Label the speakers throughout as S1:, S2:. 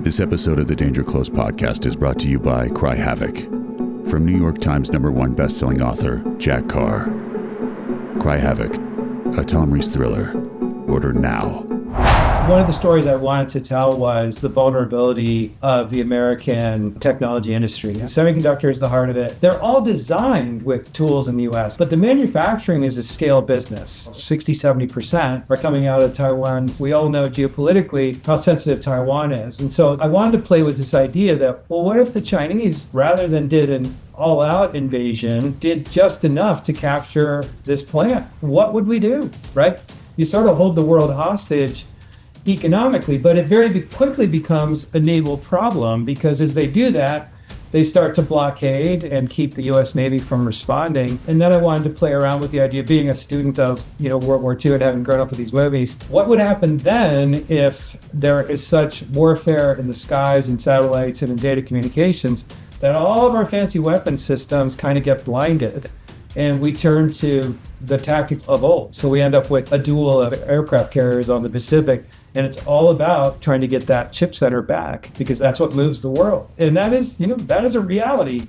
S1: This episode of the Danger Close podcast is brought to you by Cry Havoc. From New York Times #1 bestselling author Jack Carr. Cry Havoc, a Tom Reese thriller. Order now.
S2: One of the stories I wanted to tell was the vulnerability of the American technology industry. Semiconductor is the heart of it. They're all designed with tools in the US, but the manufacturing is a scale business. 60-70% are coming out of Taiwan. We all know geopolitically how sensitive Taiwan is. And so I wanted to play with this idea that, well, what if the Chinese, rather than did an all-out invasion, did just enough to capture this plant? What would we do, right? You sort of hold the world hostage economically, but it very quickly becomes a naval problem, because as they do that, they start to blockade and keep the U.S. Navy from responding. And then I wanted to play around with the idea of being a student of, World War II and having grown up with these movies. What would happen then if there is such warfare in the skies and satellites and in data communications that all of our fancy weapon systems kind of get blinded and we turn to the tactics of old? So we end up with a duel of aircraft carriers on the Pacific, and it's all about trying to get that chip center back, because that's what moves the world. And that is, that is a reality.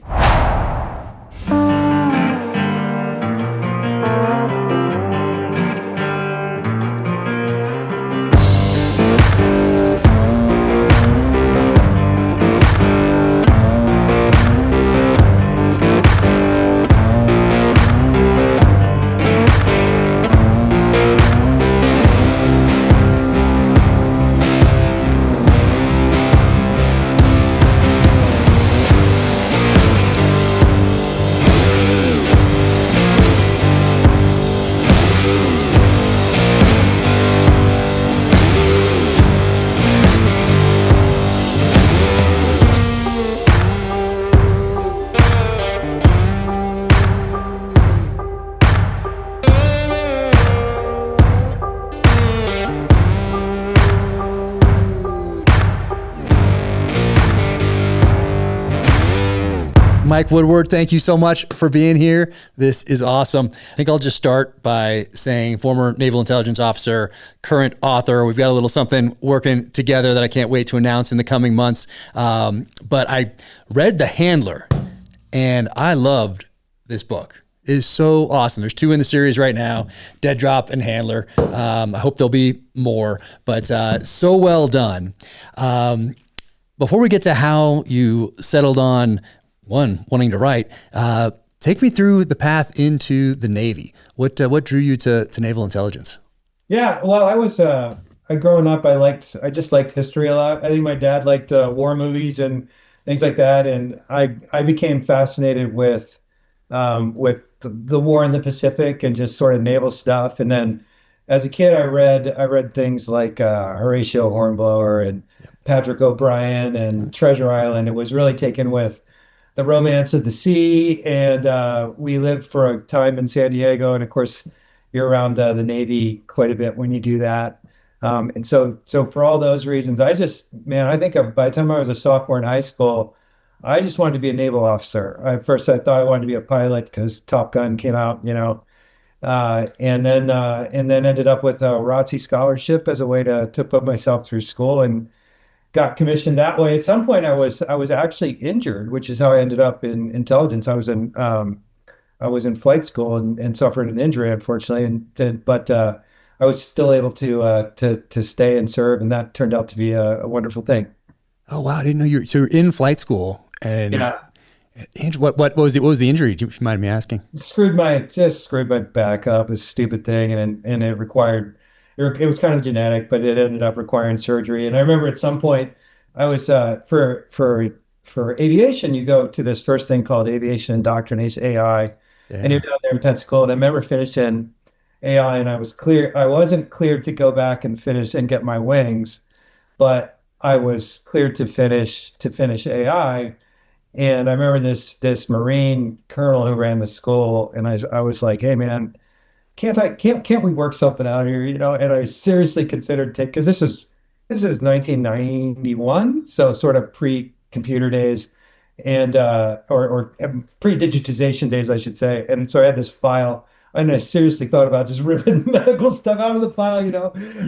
S3: Mike Woodward, thank you so much for being here. This is awesome. I think I'll just start by saying former Naval Intelligence Officer, current author. We've got a little something working together that I can't wait to announce in the coming months. But I read The Handler, and I loved this book. It is so awesome. There's 2 in the series right now, Dead Drop and Handler. I hope there'll be more, but so well done. Before we get to how you settled on wanting to write, take me through the path into the Navy. What drew you to naval intelligence? Yeah,
S2: well, growing up, I just liked history a lot. I think my dad liked war movies and things like that, and I became fascinated with the war in the Pacific and just sort of naval stuff. And then as a kid, I read things like Horatio Hornblower and Patrick O'Brien and Treasure Island. It was really taken with the romance of the sea, and we lived for a time in San Diego, and of course you're around the Navy quite a bit when you do that, and so for all those reasons, I think by the time I was a sophomore in high school, I just wanted to be a naval officer. At first I thought I wanted to be a pilot because Top Gun came out, and then ended up with a ROTC scholarship as a way to put myself through school, and got commissioned that way. At some point, I was actually injured, which is how I ended up in intelligence. I was in flight school and suffered an injury, unfortunately, but I was still able to stay and serve, and that turned out to be a wonderful thing.
S3: Oh wow, I didn't know you were. So you're in flight school, and
S2: yeah.
S3: What was the injury? Do you mind me asking?
S2: Screwed my back up. A stupid thing, and it required. It was kind of genetic, but it ended up requiring surgery. And I remember at some point, I was for aviation, you go to this first thing called Aviation Indoctrination, AI, and you're down there in Pensacola. And I remember finishing AI, and I wasn't cleared to go back and finish and get my wings, but I was cleared to finish AI. And I remember this Marine colonel who ran the school, and I was like, hey man, can't we work something out here, And I seriously considered because this is 1991, so sort of pre-computer days, and or pre-digitization days, I should say. And so I had this file, and I seriously thought about just ripping medical stuff out of the file,
S3: You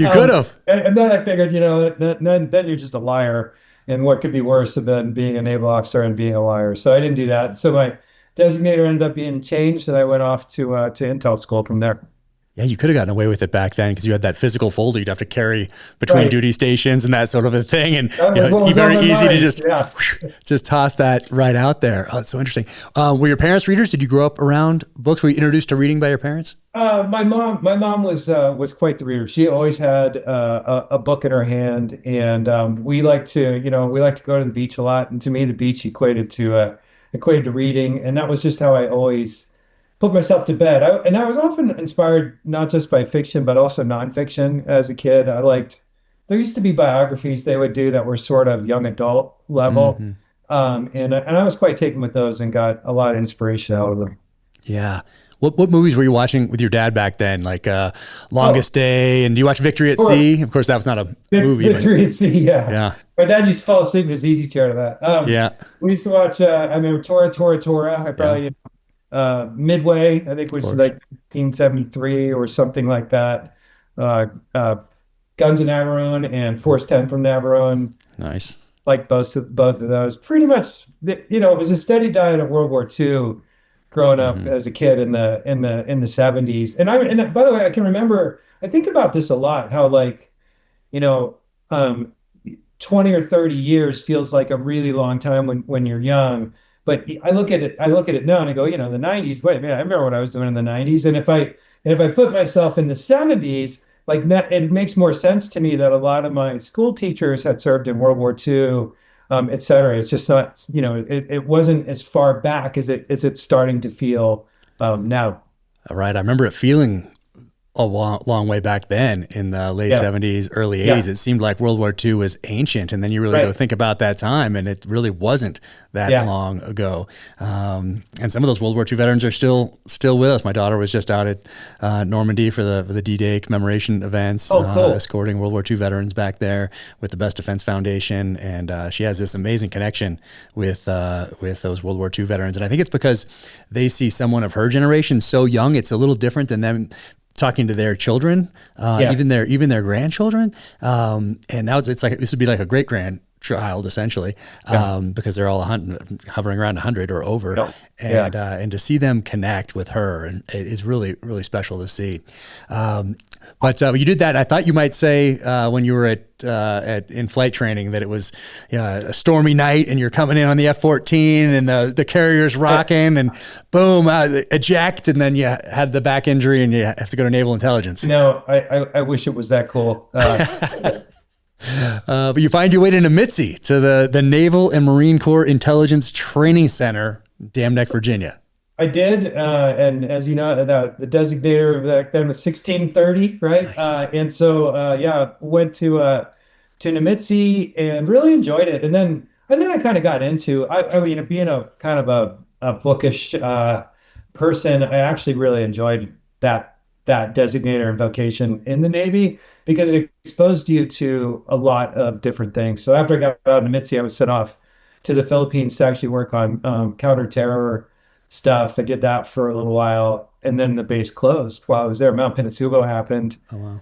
S3: could have.
S2: And then I figured, then you're just a liar. And what could be worse than being a naval officer and being a liar? So I didn't do that. So my designator ended up being changed, and I went off to Intel school from there.
S3: Yeah, you could have gotten away with it back then because you had that physical folder you'd have to carry between duty stations and that sort of a thing. And very easy to just toss that right out there. Oh, that's so interesting. Were your parents readers? Did you grow up around books? Were you introduced to reading by your parents?
S2: My mom was quite the reader. She always had a book in her hand, and we like to go to the beach a lot. And to me, the beach equated to reading, and that was just how I always put myself to bed. I was often inspired not just by fiction, but also nonfiction as a kid. There used to be biographies they would do that were sort of young adult level. Mm-hmm. And I was quite taken with those and got a lot of inspiration out of them.
S3: Yeah. What movies were you watching with your dad back then? Like Longest Day, and do you watch Victory at Sea? Of course, that was not a movie.
S2: Victory at Sea, yeah. My dad used to fall asleep in his easy chair to that. We used to watch, I remember Tora. I probably... Midway, I think, which is like 1973 or something like that. Guns of Navarone and Force 10 from Navarone.
S3: Nice.
S2: Like both of those. Pretty much, it was a steady diet of World War II growing up as a kid in the 70s. And by the way, I can remember, I think about this a lot, how 20 or 30 years feels like a really long time when you're young. But I look at it now and I go, the 90s, wait a minute, I remember what I was doing in the 90s. And if I put myself in the 70s, it makes more sense to me that a lot of my school teachers had served in World War II, et cetera. It's just not, it wasn't as far back as it's starting to feel now.
S3: All right. I remember it feeling a long way back then in the late 70s, early 80s. It seemed like World War II was ancient. And then you really go think about that time, and it really wasn't that long ago. And some of those World War II veterans are still with us. My daughter was just out at Normandy for the D-Day commemoration events, cool. Escorting World War II veterans back there with the Best Defense Foundation. And she has this amazing connection with those World War II veterans. And I think it's because they see someone of her generation so young. It's a little different than them talking to their children, even their grandchildren. And now it's like, this would be like a great grandchild essentially, because they're all hovering around 100 or over. And to see them connect with her and it is really, really special to see. But you did that. I thought you might say when you were in flight training that it was a stormy night and you're coming in on the F-14 and the carrier's rocking and boom, eject, and then you had the back injury and you have to go to Naval Intelligence.
S2: No, I wish it was that cool.
S3: But you find your way to Nimitzi, to the Naval and Marine Corps Intelligence Training Center, Dam Neck, Virginia.
S2: I did, and as you know, the designator back then was 1630, right? Nice. And so, went to Nimitzi and really enjoyed it. And then I kind of got into, being a kind of a bookish person, I actually really enjoyed that designator and vocation in the Navy because it exposed you to a lot of different things. So after I got out of Nimitzi, I was sent off to the Philippines to actually work on counterterror stuff. I did that for a little while, and then the base closed while I was there. Mount Pinatubo happened. Oh, wow.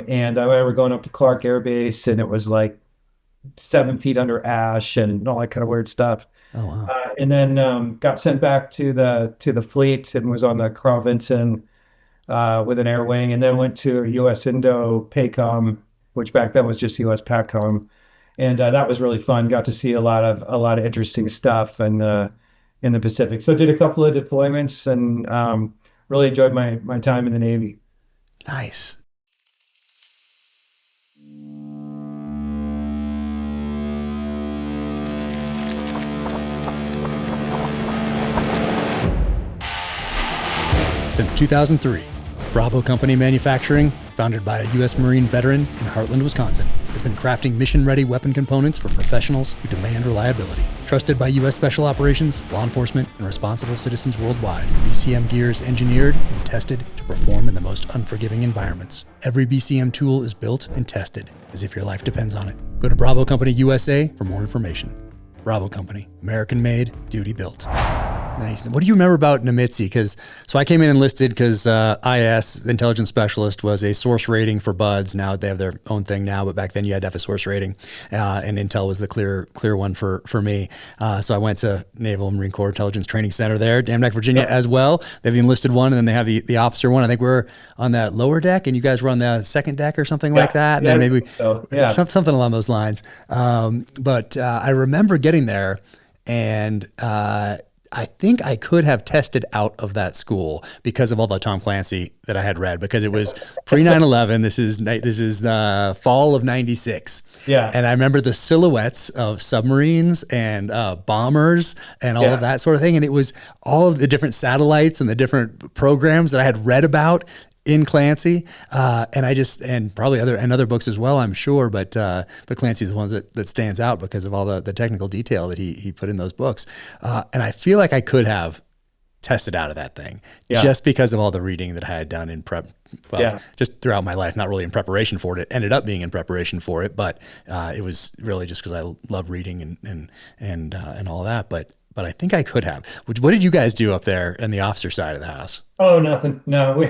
S2: And I remember going up to Clark Air Base, and it was like 7 feet under ash and all that kind of weird stuff. Oh, wow. And then got sent back to the fleet and was on the Carl Vinson with an air wing, and then went to US Indo PACOM, which back then was just US PACOM. And that was really fun. Got to see a lot of interesting stuff in the Pacific. So I did a couple of deployments and really enjoyed my time in the Navy.
S3: Nice. Since 2003, Bravo Company Manufacturing, founded by a U.S. Marine veteran in Heartland, Wisconsin, has been crafting mission-ready weapon components for professionals who demand reliability. Trusted by U.S. Special Operations, law enforcement, and responsible citizens worldwide, BCM gear is engineered and tested to perform in the most unforgiving environments. Every BCM tool is built and tested as if your life depends on it. Go to Bravo Company USA for more information. Bravo Company, American-made, duty-built. Nice. What do you remember about Nemitzi? So I came in enlisted because IS, intelligence specialist, was a source rating for buds. Now they have their own thing now, but back then you had to have a source rating, and Intel was the clear one for me. So I went to Naval Marine Corps Intelligence Training Center there, Dam Neck, Virginia, as well. They have the enlisted one, and then they have the officer one. I think we're on that lower deck, and you guys were on the second deck or something like that. And then maybe something along those lines. But I remember getting there, and I think I could have tested out of that school because of all the Tom Clancy that I had read, because it was pre 9/11. This is fall of '96.
S2: Yeah.
S3: And I remember the silhouettes of submarines and bombers and all of that sort of thing. And it was all of the different satellites and the different programs that I had read about in Clancy, and probably other books as well, I'm sure, but Clancy is the one that stands out because of all the technical detail that he put in those books, and I feel like I could have tested out of that thing just because of all the reading that I had done in prep, just throughout my life, not really in preparation for it. It ended up being in preparation for it, but it was really just because I love reading and all that, but I think I could have. What did you guys do up there in the officer side of the house?
S2: Oh, nothing. No,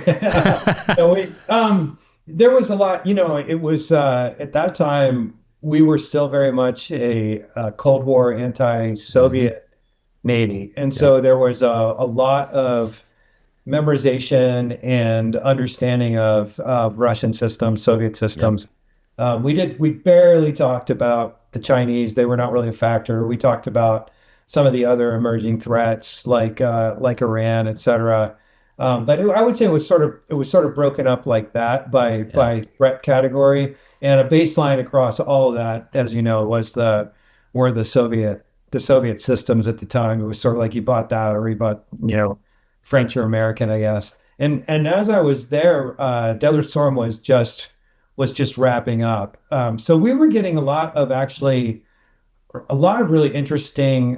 S2: there was a lot, it was, at that time, we were still very much a Cold War anti-Soviet Navy. And so there was a lot of memorization and understanding of Russian systems, Soviet systems. We barely talked about the Chinese. They were not really a factor. We talked about some of the other emerging threats like Iran, et cetera. But I would say it was sort of broken up like that by threat category, and a baseline across all of that, as you know, were the Soviet systems at the time. It was sort of like you bought that or you bought French or American, I guess. And as I was there, Desert Storm was just wrapping up. So we were getting a lot of really interesting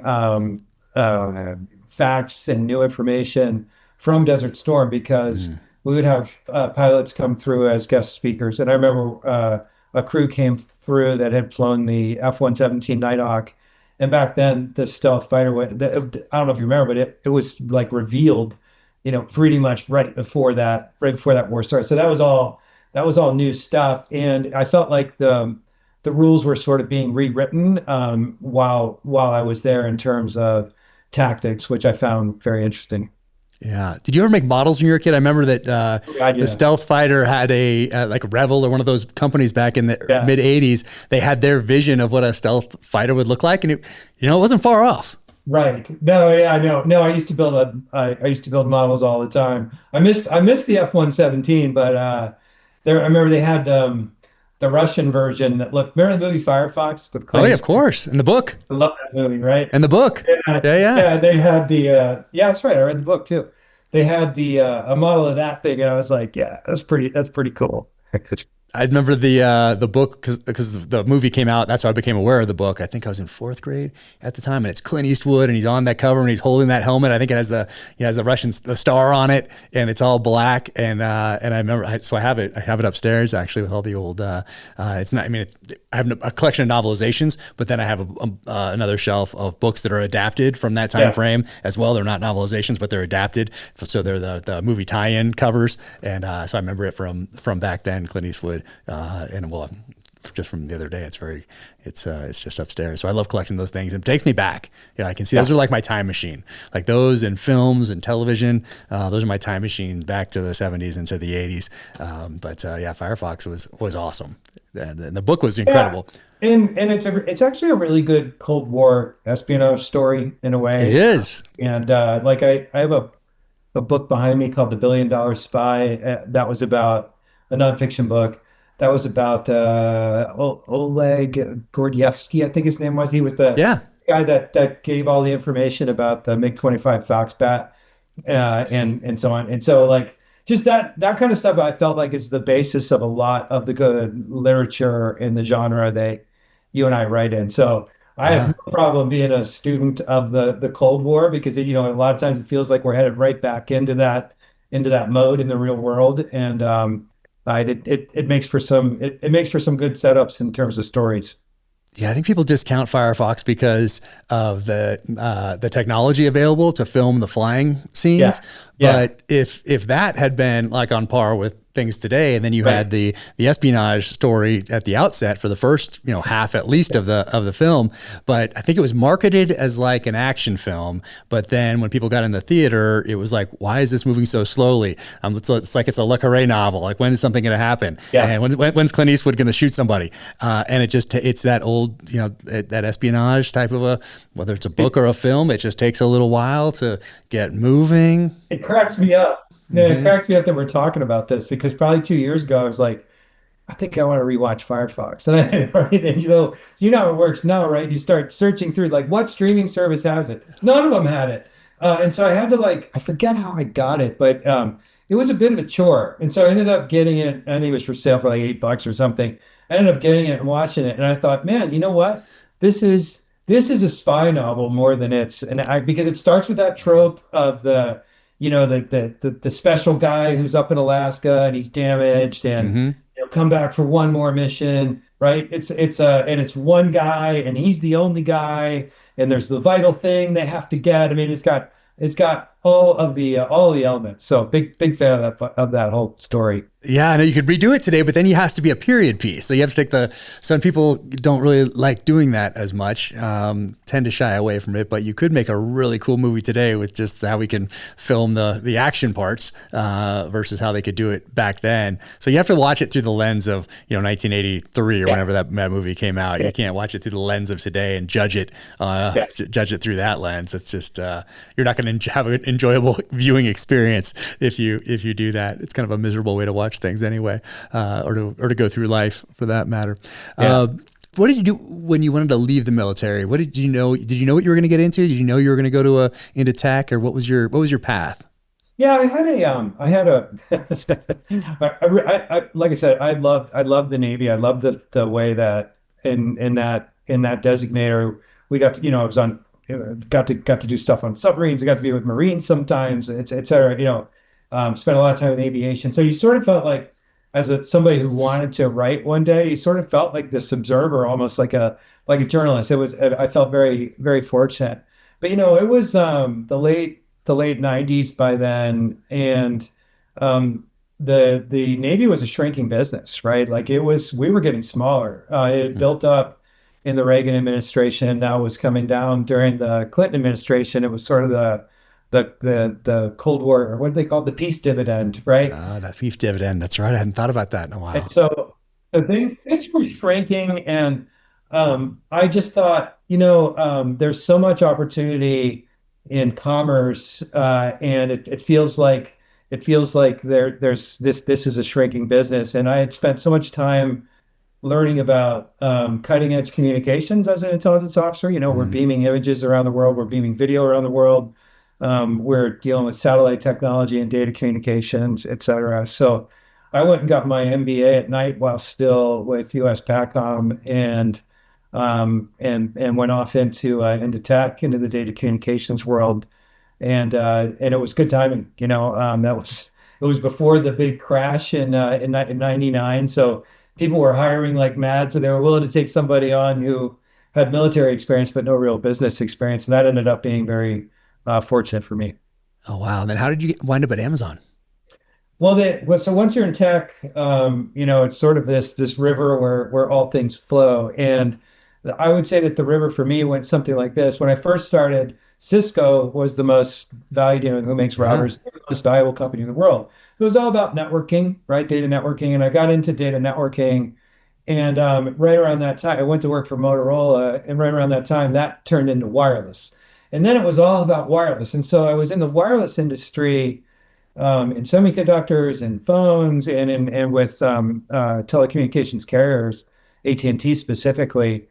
S2: facts and new information from Desert Storm, because we would have pilots come through as guest speakers. And I remember a crew came through that had flown the F-117 Nighthawk. And back then, the stealth fighter, I don't know if you remember, but it was like revealed, pretty much right before that war started. So that was all new stuff. And I felt like the rules were sort of being rewritten while I was there in terms of tactics, which I found very interesting.
S3: Yeah. Did you ever make models when you were a kid? I remember that the stealth fighter had like Revel or one of those companies back in the mid 80s. They had their vision of what a stealth fighter would look like, and it wasn't far off.
S2: Right. No. Yeah. No. I used to build models all the time. I missed the F-117, but I remember they had the Russian version that looked. Remember the movie Firefox with Clint?
S3: Oh yeah, of course. In the book.
S2: I love that movie, right?
S3: In the book. Yeah.
S2: They had the that's right. I read the book too. They had a model of that thing, and I was like, yeah, that's pretty cool.
S3: I remember the book because the movie came out. That's how I became aware of the book. I think I was in 4th grade at the time, and it's Clint Eastwood, and he's on that cover, and he's holding that helmet. I think it has the Star on it, and it's all black. And I remember, I have it upstairs actually with all the old. It's not. I mean, I have a collection of novelizations, but then I have another shelf of books that are adapted from that time frame as well. They're not novelizations, but they're adapted, so they're the movie tie-in covers. And so I remember it from back then, Clint Eastwood. Just from the other day, it's just upstairs. So I love collecting those things. It takes me back. I can see those are like my time machine, like those in films and television. Those are my time machine back to the 70s and to the 80s. Firefox was awesome. And the book was incredible.
S2: Yeah. And it's actually a really good Cold War espionage story in a way.
S3: It is.
S2: And I have a book behind me called The $1 Billion Spy. That was about a nonfiction book. That was about Oleg Gordievsky, I think his name was. He was the guy that gave all the information about the MiG-25 Foxbat and so on. And so just that kind of stuff I felt like is the basis of a lot of the good literature in the genre that you and I write in. So I have no problem being a student of the Cold War, because a lot of times it feels like we're headed right back into that mode in the real world. And it makes for some good setups in terms of stories.
S3: Yeah, I think people discount Firefox because of the technology available to film the flying scenes.
S2: Yeah. Yeah.
S3: But if that had been like on par with things today, and then you
S2: Right.
S3: had the espionage story at the outset for the first half at least of the film, but I think it was marketed as like an action film. But then when people got in the theater, it was like, why is this moving so slowly? It's like it's a Le Carre novel. Like, when is something going to happen?
S2: Yeah.
S3: And when's Clint Eastwood going to shoot somebody? And it's that old that espionage type of whether it's a book or a film. It just takes a little while to get moving.
S2: It cracks me up. Yeah, it cracks me up that we're talking about this because probably 2 years ago I was like, I think I want to rewatch Firefox. And right, and how it works now, right? You start searching through like what streaming service has it. None of them had it, and so I had to I forget how I got it, but it was a bit of a chore, and so I ended up getting it. I think it was for sale for like $8 or something. I ended up getting it and watching it, and I thought, man, you know what? This is a spy novel more than because it starts with that trope of the special guy who's up in Alaska and he's damaged and
S3: Mm-hmm.
S2: come back for one more mission, right? It's one guy and he's the only guy and there's the vital thing they have to get. I mean, it's got all the elements. So big fan of that whole story.
S3: Yeah, I know you could redo it today, but then it has to be a period piece. So you have to take some people don't really like doing that as much, tend to shy away from it, but you could make a really cool movie today with just how we can film the action parts versus how they could do it back then. So you have to watch it through the lens of 1983 or whenever that movie came out. You can't watch it through the lens of today and judge it through that lens. It's just you're not going to have an enjoyable viewing experience if you do that. It's kind of a miserable way to watch things anyway, or to go through life for that matter.
S2: Yeah.
S3: What did you do when you wanted to leave the military? What did you know? Did you know what you were going to get into? Did you know you were going to go into tech, or what was your path?
S2: Yeah, like I said, I loved the Navy. I loved the way that in that designator we got to, I was on, got to do stuff on submarines. I got to be with Marines sometimes, et cetera. Spent a lot of time in aviation. So you sort of felt like, as somebody who wanted to write one day, you sort of felt like this observer, almost like a journalist. I felt very, very fortunate. But it was the late 90s by then, and the Navy was a shrinking business, right? Like we were getting smaller. It had built up in the Reagan administration, now was coming down during the Clinton administration. It was sort of the Cold War, or what do they call it? The peace dividend, right?
S3: That peace dividend. That's right. I hadn't thought about that in a while.
S2: And so things were shrinking, and I just thought, there's so much opportunity in commerce, and it feels like there's this is a shrinking business, and I had spent so much time learning about cutting edge communications as an intelligence officer. We're beaming images around the world, we're beaming video around the world, we're dealing with satellite technology and data communications, et cetera. So I went and got my MBA at night while still with US PACOM, and went off into tech, into the data communications world, and it was good timing. It was before the big crash in '99, so people were hiring like mad, so they were willing to take somebody on who had military experience but no real business experience, and that ended up being very fortunate for me.
S3: Oh wow! And then how did you wind up at Amazon?
S2: So once you're in tech, it's sort of this river where all things flow. And I would say that the river for me went something like this. When I first started, Cisco was the most valued, who makes routers, the most valuable company in the world. It was all about networking, right? Data networking. And I got into data networking. And right around that time, I went to work for Motorola. And right around that time, that turned into wireless. And then it was all about wireless. And so I was in the wireless industry, in semiconductors and phones, and with telecommunications carriers, AT&T specifically.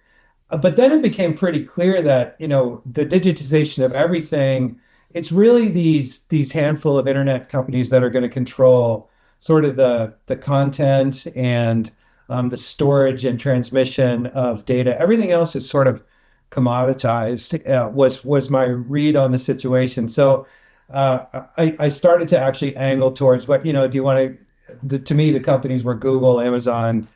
S2: But then it became pretty clear that the digitization of everything, it's really these handful of internet companies that are going to control sort of the content and the storage and transmission of data. Everything else is sort of commoditized. Was my read on the situation. So I started to actually angle towards what, do you want to me, the companies were Google, Amazon,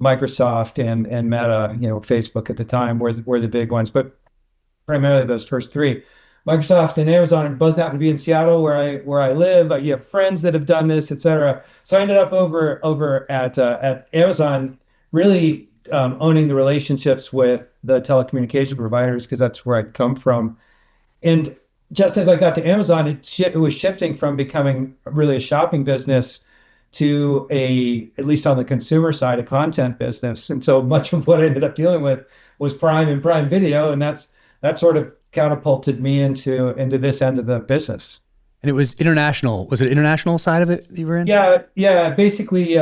S2: Microsoft and Meta, Facebook at the time were the big ones, but primarily those first three. Microsoft and Amazon both happen to be in Seattle, where I live. You have friends that have done this, et cetera. So I ended up over at Amazon, really owning the relationships with the telecommunication providers because that's where I'd come from. And just as I got to Amazon, it was shifting from becoming really a shopping business to at least on the consumer side, a content business. And so much of what I ended up dealing with was Prime and Prime Video, and that sort of catapulted me into this end of the business.
S3: And it was international. Was it international side of it that you were in?
S2: Yeah. Basically,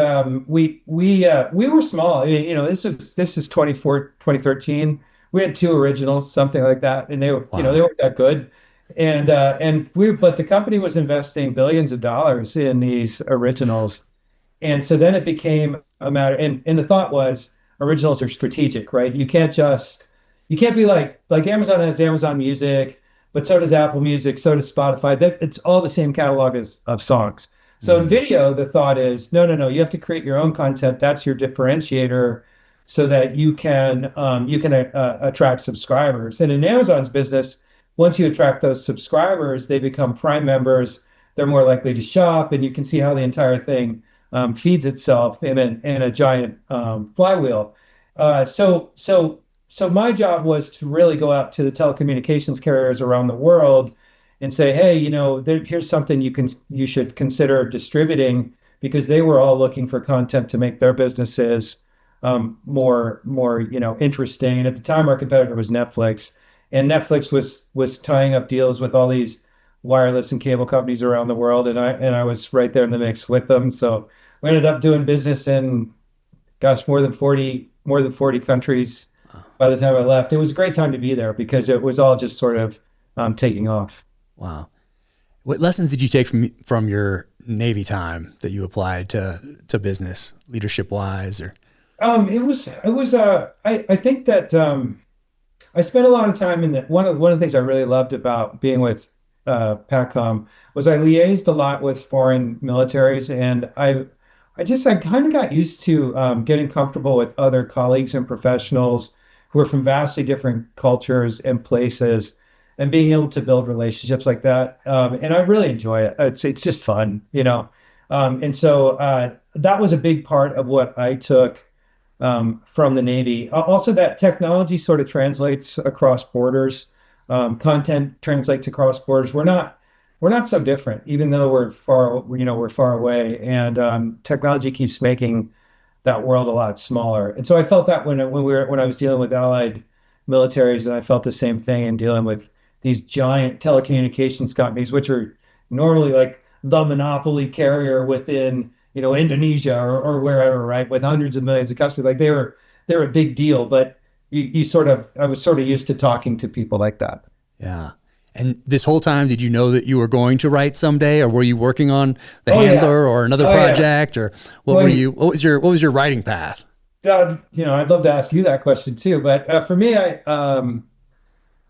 S2: we were small. This is 2013. We had 2 originals, something like that, and they were they weren't that good. But the company was investing billions of dollars in these originals, and so then it became a matter. And the thought was originals are strategic, right? You can't be like Amazon has Amazon Music, but so does Apple Music, so does Spotify. It's all the same catalog of songs. So in video, the thought is, no, you have to create your own content. That's your differentiator, so that you can attract subscribers. And in Amazon's business, once you attract those subscribers, they become Prime members. They're more likely to shop, and you can see how the entire thing feeds itself in a giant flywheel. So my job was to really go out to the telecommunications carriers around the world and say, hey, here's something you should consider distributing, because they were all looking for content to make their businesses more interesting. At the time, our competitor was Netflix, and Netflix was tying up deals with all these wireless and cable companies around the world, and I was right there in the mix with them. So we ended up doing business in, more than 40 countries. By the time I left, it was a great time to be there because it was all just sort of taking off.
S3: Wow. What lessons did you take from your Navy time that you applied to business, leadership wise? Or
S2: I think that I spent a lot of time in that. One of the things I really loved about being with PACOM was I liaised a lot with foreign militaries, and I kind of got used to getting comfortable with other colleagues and professionals who are from vastly different cultures and places, and being able to build relationships like that. And I really enjoy it. It's just fun, And so that was a big part of what I took from the Navy. Also, that technology sort of translates across borders. Content translates across borders. We're not so different, even though we're far away, and technology keeps making that world a lot smaller. And so I felt that when I was dealing with allied militaries, and I felt the same thing in dealing with these giant telecommunications companies, which are normally like the monopoly carrier within Indonesia or wherever, right, with hundreds of millions of customers. Like they're a big deal, but I was sort of used to talking to people like that.
S3: Yeah. And this whole time, did you know that you were going to write someday, or were you working on The Handler or another project, or what was your writing path?
S2: I'd love to ask you that question too. But for me, I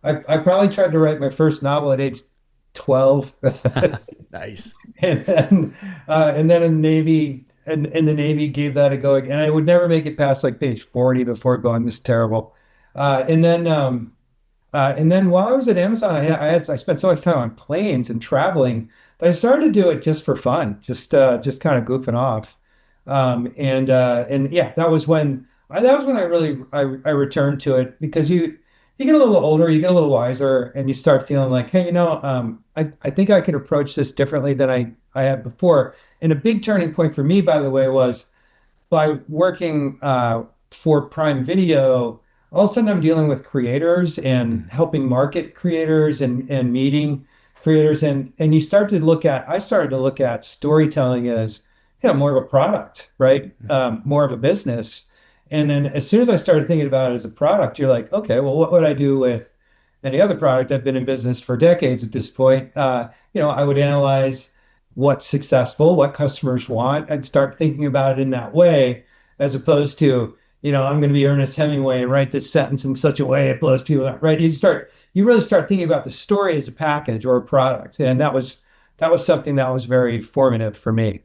S2: probably tried to write my first novel at age 12.
S3: Nice.
S2: And then in the Navy, and the Navy gave that a go, and I would never make it past like page 40 before going, this is terrible. And then while I was at Amazon, I spent so much time on planes and traveling that I started to do it just for fun, just kind of goofing off. That was when I returned to it, because you get a little older, you get a little wiser, and you start feeling like, hey, I think I could approach this differently than I had before. And a big turning point for me, by the way, was by working for Prime Video. All of a sudden I'm dealing with creators and helping market creators and meeting creators. And I started to look at storytelling as, more of a product, right? More of a business. And then as soon as I started thinking about it as a product, you're like, okay, well, what would I do with any other product? I've been in business for decades at this point. I would analyze what's successful, what customers want, and start thinking about it in that way, as opposed to, I'm going to be Ernest Hemingway and write this sentence in such a way it blows people out, right? You really start thinking about the story as a package or a product. And that was something that was very formative for me.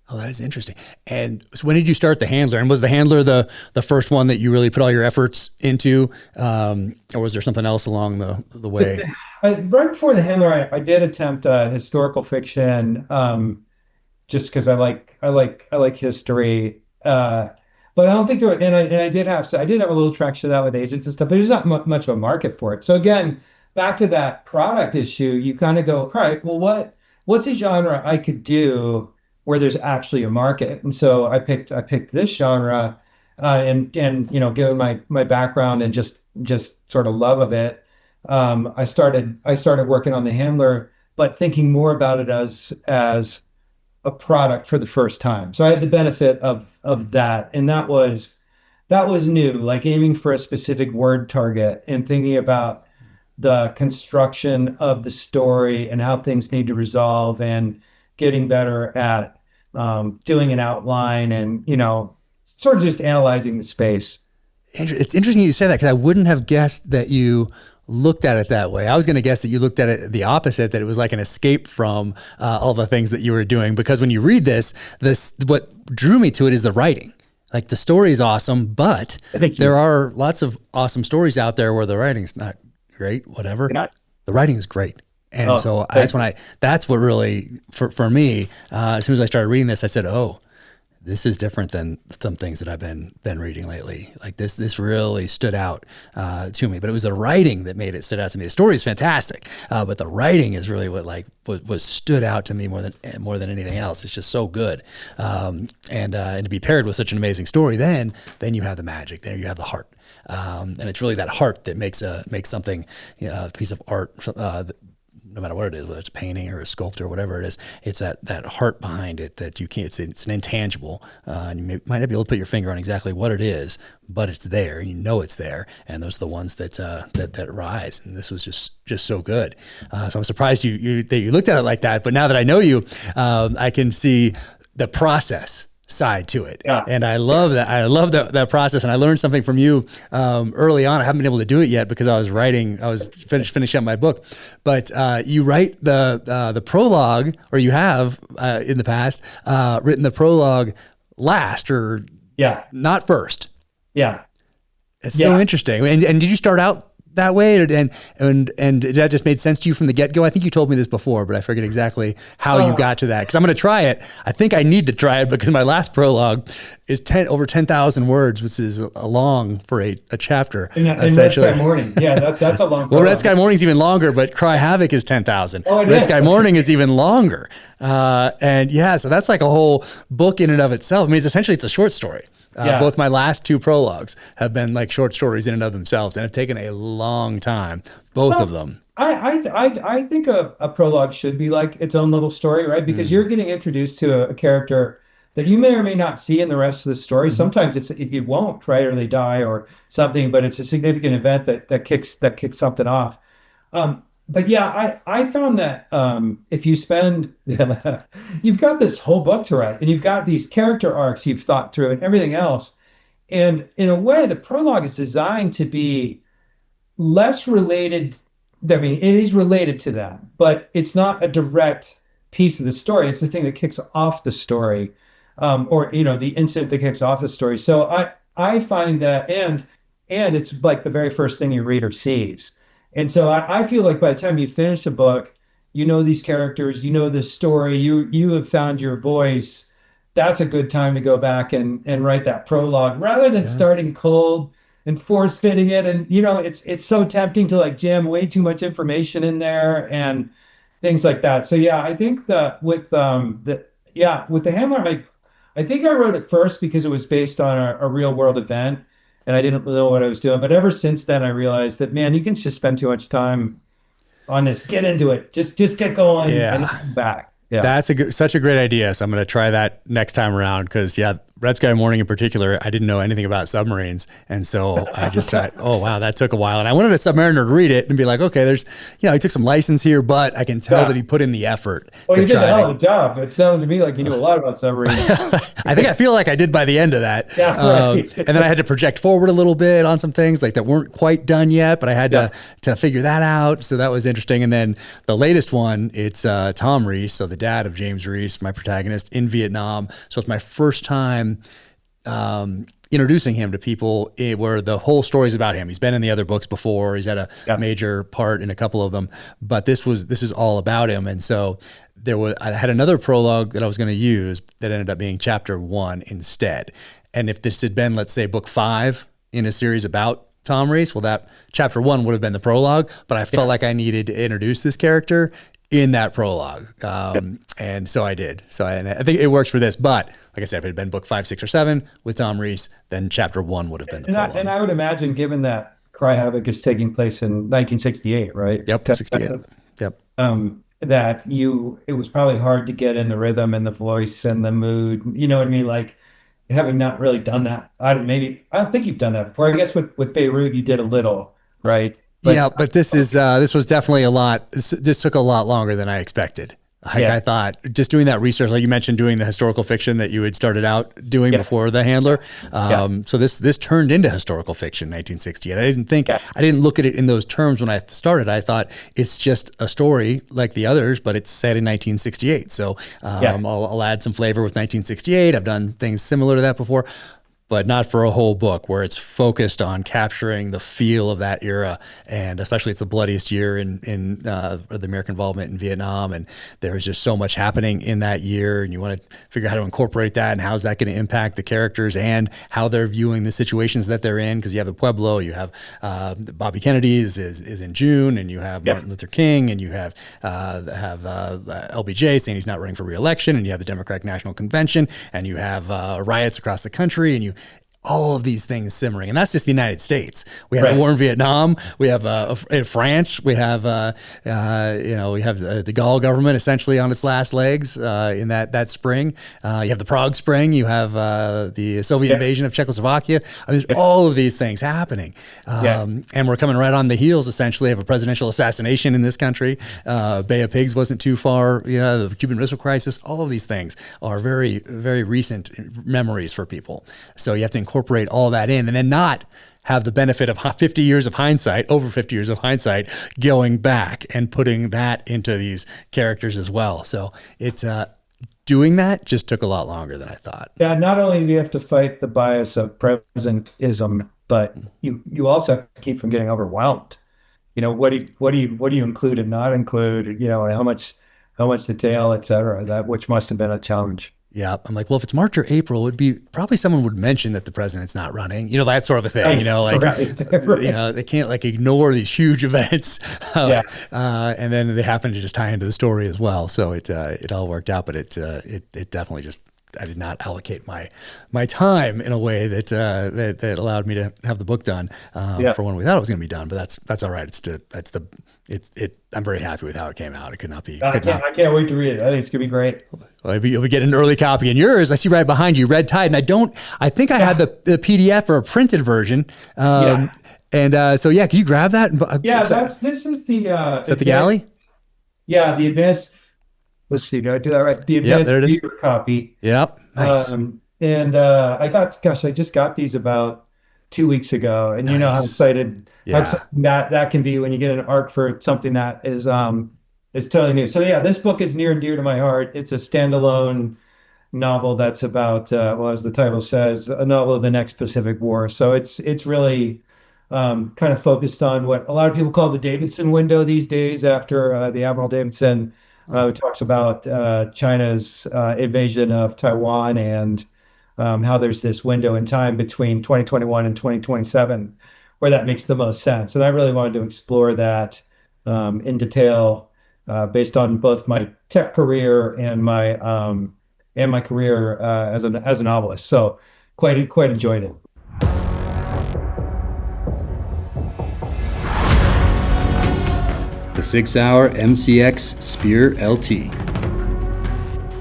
S3: Oh, that is interesting. And so when did you start the Handler? And was the Handler the first one that you really put all your efforts into? Or was there something else along the way?
S2: Right before the Handler, I did attempt historical fiction, just because I like history. But I don't think I did have a little traction of that with agents and stuff, but there's not much of a market for it. So again, back to that product issue, you kind of go, all right, well, what's a genre I could do where there's actually a market? And so I picked this genre, and given my background and just sort of love of it, I started working on the Handler, but thinking more about it as a product for the first time. So I had the benefit of that, and that was new, like aiming for a specific word target and thinking about the construction of the story and how things need to resolve, and getting better at doing an outline, and sort of just analyzing the space.
S3: It's interesting you say that, because I wouldn't have guessed that you looked at it that way. I was going to guess that you looked at it the opposite, that it was like an escape from all the things that you were doing. Because when you read this, what drew me to it is the writing. Like, the story is awesome, but there are lots of awesome stories out there where the writing's not great, whatever. The writing is great. And so that's what really, for me, as soon as I started reading this, I said, oh, this is different than some things that I've been reading lately. Like this really stood out to me. But it was the writing that made it stood out to me. The story is fantastic, but the writing is really what was stood out to me more than anything else. It's just so good, and to be paired with such an amazing story, then you have the magic. There you have the heart, and it's really that heart that makes something, a piece of art. No matter what it is, whether it's a painting or a sculpture or whatever it is, it's that heart behind it that you can't. It's an intangible, and you might not be able to put your finger on exactly what it is, but it's there, and you know it's there. And those are the ones that rise. And this was just so good. So I'm surprised that you looked at it like that. But now that I know you, I can see the process side to it. Yeah. And I love that. I love that process. And I learned something from you early on. I haven't been able to do it yet because I was finishing up my book, but you write the prologue, or you have in the past written the prologue last, or not first.
S2: Yeah.
S3: It's so interesting. And did you start out that way, and that just made sense to you from the get-go? I think you told me this before, but I forget exactly how you got to that, because I'm going to try it. I think I need to try it because my last prologue is over 10,000 words, which is a long for a chapter.
S2: And Red Sky Morning, that's a long prologue.
S3: Well, Red Sky Morning is even longer, but Cry Havoc is 10,000. Red Sky Morning is even longer, so that's like a whole book in and of itself. I mean, it's a short story. Both my last two prologues have been like short stories in and of themselves, and have taken a long time, both of them.
S2: I think a prologue should be like its own little story, right? Because you're getting introduced to a character that you may or may not see in the rest of the story. Mm-hmm. Sometimes it won't, right? Or they die or something, but it's a significant event that kicks something off. But I found that if you spend, you've got this whole book to write, and you've got these character arcs you've thought through and everything else. And in a way, the prologue is designed to be less related. I mean, it is related to that, but it's not a direct piece of the story. It's the thing that kicks off the story, or the incident that kicks off the story. So I find that, and it's like the very first thing your reader sees. And so I feel like by the time you finish a book, you know these characters, you know this story, you have found your voice. That's a good time to go back and write that prologue, rather than starting cold and force fitting it. And it's so tempting to like jam way too much information in there and things like that. So I think that with the Handler, I think I wrote it first because it was based on a real world event, and I didn't know what I was doing. But ever since then, I realized that, man, you can just spend too much time on this. Get into it. Just get going and come back. Yeah.
S3: That's such a great idea. So I'm going to try that next time around, because Red Sky Morning in particular, I didn't know anything about submarines. And so I just thought, oh, wow, that took a while. And I wanted a submariner to read it and be like, okay, there's, he took some license here, but I can tell that he put in the effort.
S2: Well, you did a hell of a job. It sounded to me like you knew a lot about submarines.
S3: I feel like I did by the end of that.
S2: Yeah, right.
S3: And then I had to project forward a little bit on some things like that weren't quite done yet, but I had to figure that out. So that was interesting. And then the latest one, it's Tom Reese, so the dad of James Reese, my protagonist, in Vietnam. So it's my first time introducing him to people where the whole story is about him. He's been in the other books before. He's had a major part in a couple of them, but this is all about him. And so I had another prologue that I was going to use that ended up being chapter 1 instead. And if this had been, let's say, book 5 in a series about Tom Reese, well, that chapter 1 would have been the prologue, but I felt like I needed to introduce this character in that prologue. And so I did. So I think it works for this, but like I said, if it had been book 5, 6, or 7 with Tom Reese, then chapter 1 would have been the prologue.
S2: And I would imagine, given that Cry Havoc is taking place in 1968, right?
S3: Yep, 68. Yep.
S2: That it was probably hard to get in the rhythm and the voice and the mood. You know what I mean? Like, having not really done that. I don't think you've done that before. I guess with Beirut, you did a little, right?
S3: But this was definitely a lot. This took a lot longer than I expected. I thought just doing that research, like you mentioned, doing the historical fiction that you had started out doing before The Handler. So this turned into historical fiction, 1960. And I didn't look at it in those terms when I started. I thought it's just a story like the others, but it's set in 1968. So I'll add some flavor with 1968. I've done things similar to that before, but not for a whole book where it's focused on capturing the feel of that era. And especially it's the bloodiest year in the American involvement in Vietnam. And there was just so much happening in that year. And you want to figure out how to incorporate that and how's that going to impact the characters and how they're viewing the situations that they're in. Because you have the Pueblo, you have Bobby Kennedy is in June, and you have Martin Luther King, and you have LBJ saying he's not running for re-election, and you have the Democratic National Convention, and you have riots across the country, and all of these things simmering. And that's just the United States. We have the war in Vietnam. We have in France. We have the Gaulle government essentially on its last legs in that spring. You have the Prague Spring. You have the Soviet invasion of Czechoslovakia. I mean, there's all of these things happening. And we're coming right on the heels essentially of a presidential assassination in this country. Bay of Pigs wasn't too far. The Cuban Missile Crisis. All of these things are very, very recent memories for people. So you have to incorporate all that in, and then not have the benefit of 50 years of hindsight, over 50 years of hindsight, going back and putting that into these characters as well. So it's doing that just took a lot longer than I thought.
S2: Yeah, not only do you have to fight the bias of presentism, but you also have to keep from getting overwhelmed. What do you include and not include? How much detail, et cetera. Which must have been a challenge.
S3: Yeah, I'm like, well, if it's March or April, it would be probably someone would mention that the president's not running, that sort of a thing, they can't ignore these huge events. And then they happen to just tie into the story as well. So it all worked out, but it definitely just, I did not allocate my time in a way that allowed me to have the book done for when we thought it was going to be done. But that's all right. I'm very happy with how it came out. It could not be.
S2: I can't wait to read it. I think it's gonna be great.
S3: Well, you'll be getting an early copy. And yours, I see right behind you, Red Tide. And I think I had the PDF or a printed version. And so can you grab that?
S2: This is the.
S3: Is that the galley?
S2: Yeah, the advanced. Let's see, did I do that right? The advanced reader copy.
S3: Yep. Nice.
S2: I just got these about 2 weeks ago, and you know how excited that can be when you get an arc for something that is totally new. So this book is near and dear to my heart. It's a standalone novel that's about, as the title says, a novel of the next Pacific War. So it's really kind of focused on what a lot of people call the Davidson window these days after the Admiral Davidson talks about China's invasion of Taiwan and how there's this window in time between 2021 and 2027 where that makes the most sense. And I really wanted to explore that in detail based on both my tech career and my career as a novelist. So quite enjoyed it.
S4: The 6 Sauer MCX Spear LT.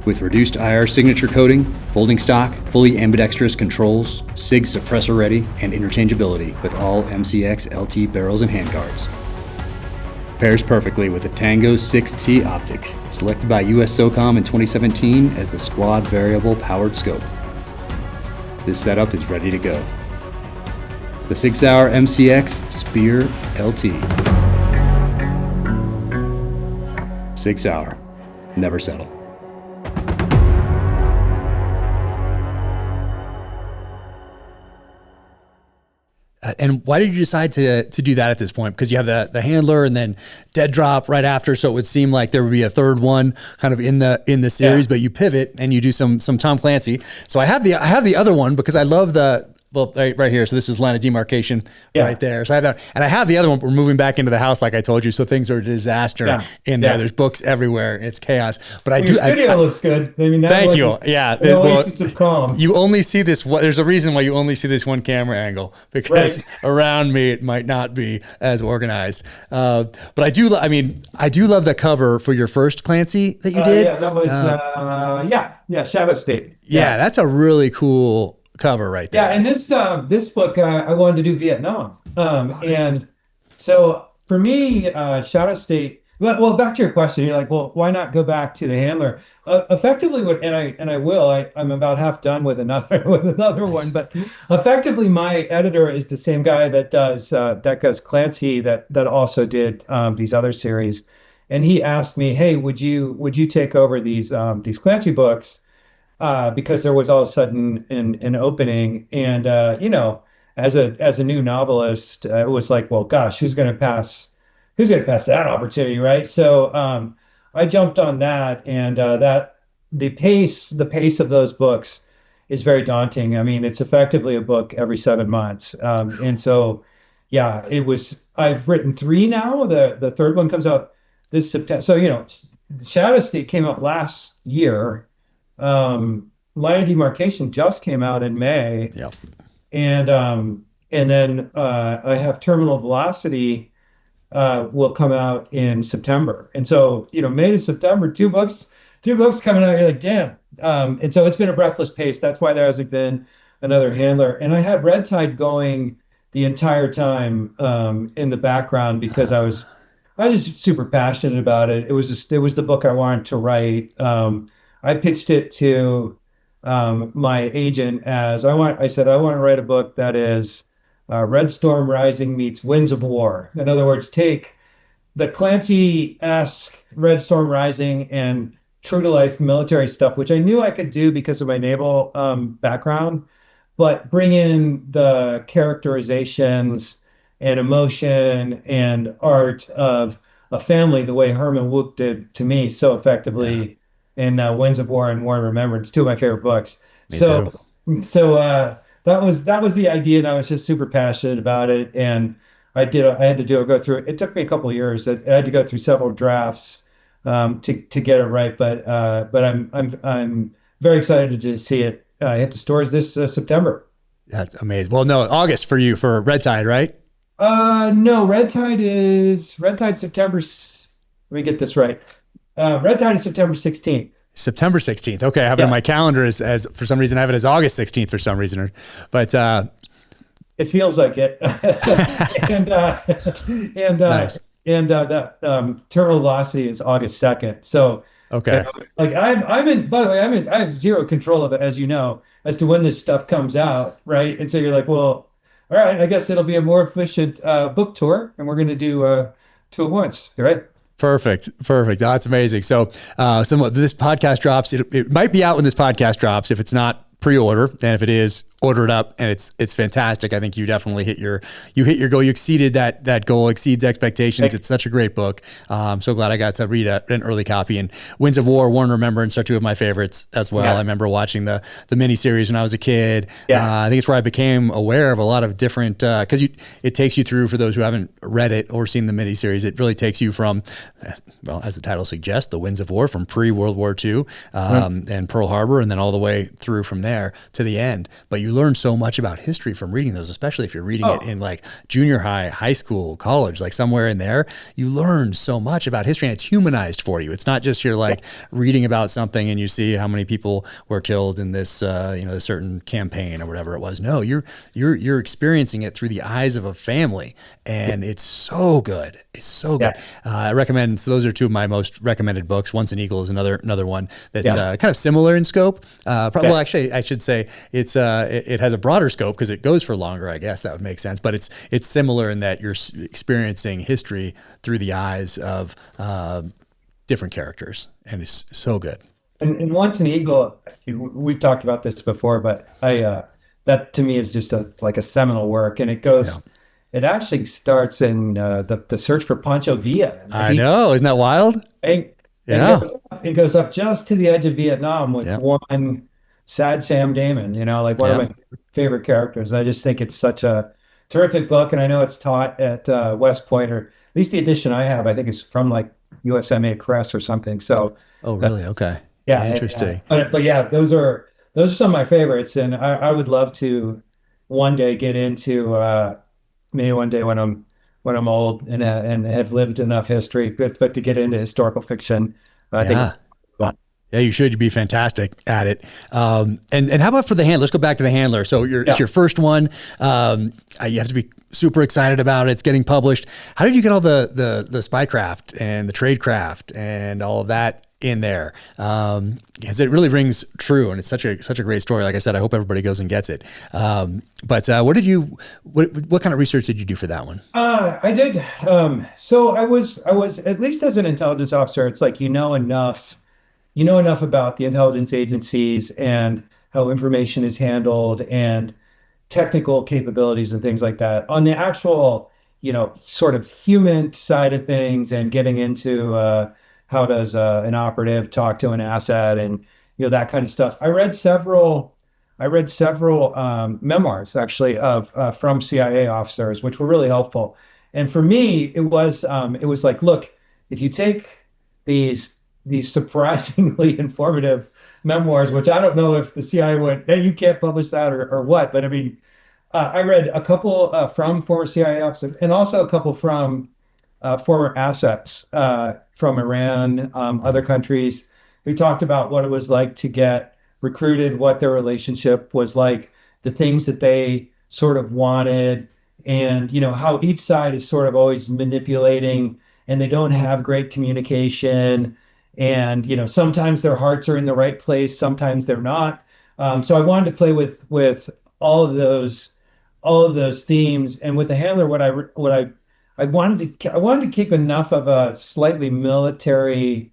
S4: With reduced IR signature coating, folding stock, fully ambidextrous controls, SIG suppressor ready, and interchangeability with all MCX LT barrels and handguards. Pairs perfectly with the Tango 6T optic, selected by US SOCOM in 2017 as the squad variable powered scope. This setup is ready to go. The 6 Sauer MCX Spear LT. 6 Sauer. Never settle.
S3: And why did you decide to do that at this point? Because you have the handler and then Dead Drop right after, so it would seem like there would be a third one kind of in the series, but you pivot and you do some Tom Clancy. So I have the other one because I love right here. So this is Line of Demarcation right there. So I have that, and I have the other one. We're moving back into the house, like I told you. So things are a disaster in there. There's books everywhere. It's chaos. But
S2: your video looks good. I mean,
S3: thank you. Yeah.
S2: Oasis of calm.
S3: You only see this. There's a reason why you only see this one camera angle, because around me it might not be as organized. But I do love the cover for your first Clancy that you did.
S2: Yeah, that was Shadow State.
S3: Yeah, that's a really cool cover right there.
S2: Yeah, and this book I wanted to do Vietnam, and so for me, Shadow State. Well, back to your question, you're like, well, why not go back to the handler? Effectively, I'm about half done with another one, but effectively, my editor is the same guy that does Clancy that also did these other series, and he asked me, hey, would you take over these Clancy books? Because there was all of a sudden an opening, and as a new novelist, it was like, well, gosh, who's going to pass that opportunity, right? So I jumped on that, and the pace of those books is very daunting. I mean, it's effectively a book every 7 months, and so it was. I've written 3 now. The third one comes out this September. So Shadow State came out last year. Line of Demarcation just came out in May.
S3: Yep.
S2: And then I have Terminal Velocity will come out in September. And so, May to September, two books coming out. You're like, damn. And so it's been a breathless pace. That's why there hasn't been another handler. And I had Red Tide going the entire time in the background because I was just super passionate about it. It was the book I wanted to write. I pitched it to my agent as I said I want to write a book that is Red Storm Rising meets Winds of War. In other words, take the Clancy-esque Red Storm Rising and true to life military stuff, which I knew I could do because of my naval background, but bring in the characterizations and emotion and art of a family the way Herman Wouk did to me so effectively. In Winds of War and War and Remembrance, 2 of my favorite books. So that was the idea, and I was just super passionate about it. And I had to go through it. It took me a couple of years. I had to go through several drafts to get it right. But I'm very excited to see it hit the stores this September.
S3: That's amazing. Well, no, August for you for Red Tide, right?
S2: No, Red Tide September. Let me get this right. Red Tide is September 16th.
S3: September 16th. Okay, I have it on my calendar as for some reason I have it as August 16th for some reason, but
S2: it feels like it. Nice. And that Terminal Velocity is August 2nd. So
S3: okay,
S2: I'm in. By the way, I have zero control of it, as you know, as to when this stuff comes out, right? And so you're like, well, all right, I guess it'll be a more efficient book tour, and we're going to do 2 at once, right?
S3: Perfect. Oh, that's amazing. So, this podcast drops. It might be out when this podcast drops. If it's not, pre-order, and if it is, order it up, and it's fantastic. I think you definitely hit your goal. You exceeded that goal, exceeds expectations. It's such a great book. I'm so glad I got to read an early copy. And Winds of War, War and Remembrance are 2 of my favorites as well. I remember watching the miniseries when I was a kid. I think it's where I became aware of a lot of different, because it takes you through, for those who haven't read it or seen the miniseries, it really takes you from, well, as the title suggests, the Winds of War, from pre-World War II and Pearl Harbor, and then all the way through from there to the end. But you learn so much about history from reading those, especially if you're reading it in like junior high, high school, college, like somewhere in there. You learn so much about history, and it's humanized for you. It's not just you're like reading about something and you see how many people were killed in this a certain campaign or whatever it was. No, you're experiencing it through the eyes of a family, and it's so good. It's so good. I recommend. So those are 2 of my most recommended books. Once an Eagle is another one that's kind of similar in scope. Well, actually, I should say it has a broader scope because it goes for longer. I guess that would make sense. But it's similar in that you're experiencing history through the eyes of different characters, and it's so good.
S2: And Once an Eagle, we've talked about this before, but that to me is just like a seminal work. And it actually starts in the search for Pancho Villa.
S3: I know. Isn't that wild?
S2: And,
S3: Yeah.
S2: it goes up just to the edge of Vietnam with
S3: Yeah.
S2: one sad Sam Damon, like one of
S3: Yeah.
S2: my favorite characters. I just think it's such a terrific book. And I know it's taught at West Point, or at least the edition I have, I think is from like USMA Press or something. So,
S3: Oh, really? Okay.
S2: yeah.
S3: Interesting.
S2: But yeah, those are some of my favorites. And I would love to one day get into maybe one day when I'm old and have lived enough history, but to get into historical fiction, I think
S3: Yeah.
S2: it's fun.
S3: Yeah, you should. You'd be fantastic at it. And how about for the handler? Let's go back to the handler. So it's your first one. You have to be super excited about it. It's getting published. How did you get all the spycraft and the tradecraft and all of that in there? Because it really rings true, and it's such a great story. Like I said, I hope everybody goes and gets it. But what kind of research did you do for that one?
S2: I did. So I was at least as an intelligence officer, it's like you know enough about the intelligence agencies and how information is handled and technical capabilities and things like that. On the actual, sort of human side of things and getting into how does an operative talk to an asset and that kind of stuff. I read several memoirs actually of from CIA officers, which were really helpful. And for me, it was like, look, if you take these surprisingly informative memoirs, which I don't know if the CIA went, hey, you can't publish that or what, but I mean, I read a couple from former CIA officers and also a couple from former assets from Iran, other countries. We talked about what it was like to get recruited, what their relationship was like, the things that they sort of wanted, and how each side is sort of always manipulating, and they don't have great communication, and sometimes their hearts are in the right place, sometimes they're not. So I wanted to play with all of those themes, and with the handler, I wanted to keep enough of a slightly military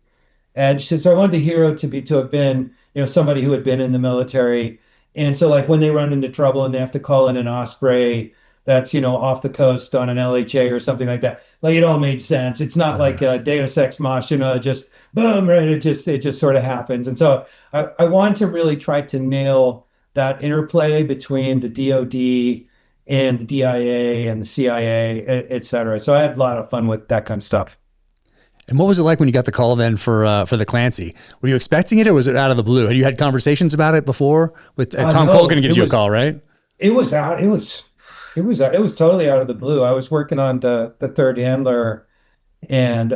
S2: edge. So I wanted the hero to have been, somebody who had been in the military. And so like when they run into trouble and they have to call in an Osprey that's, off the coast on an LHA or something like that, like it all made sense. It's not like a Deus Ex Machina, just boom, right? It just sort of happens. And so I wanted to really try to nail that interplay between the DoD and the DIA and the CIA, et cetera. So I had a lot of fun with that kind of stuff.
S3: And what was it like when you got the call then for the Clancy? Were you expecting it, or was it out of the blue? Had you had conversations about it before? With Tom
S2: No,
S3: Colgan gives you a call, right?
S2: it was out. It was totally out of the blue. I was working on the third handler, and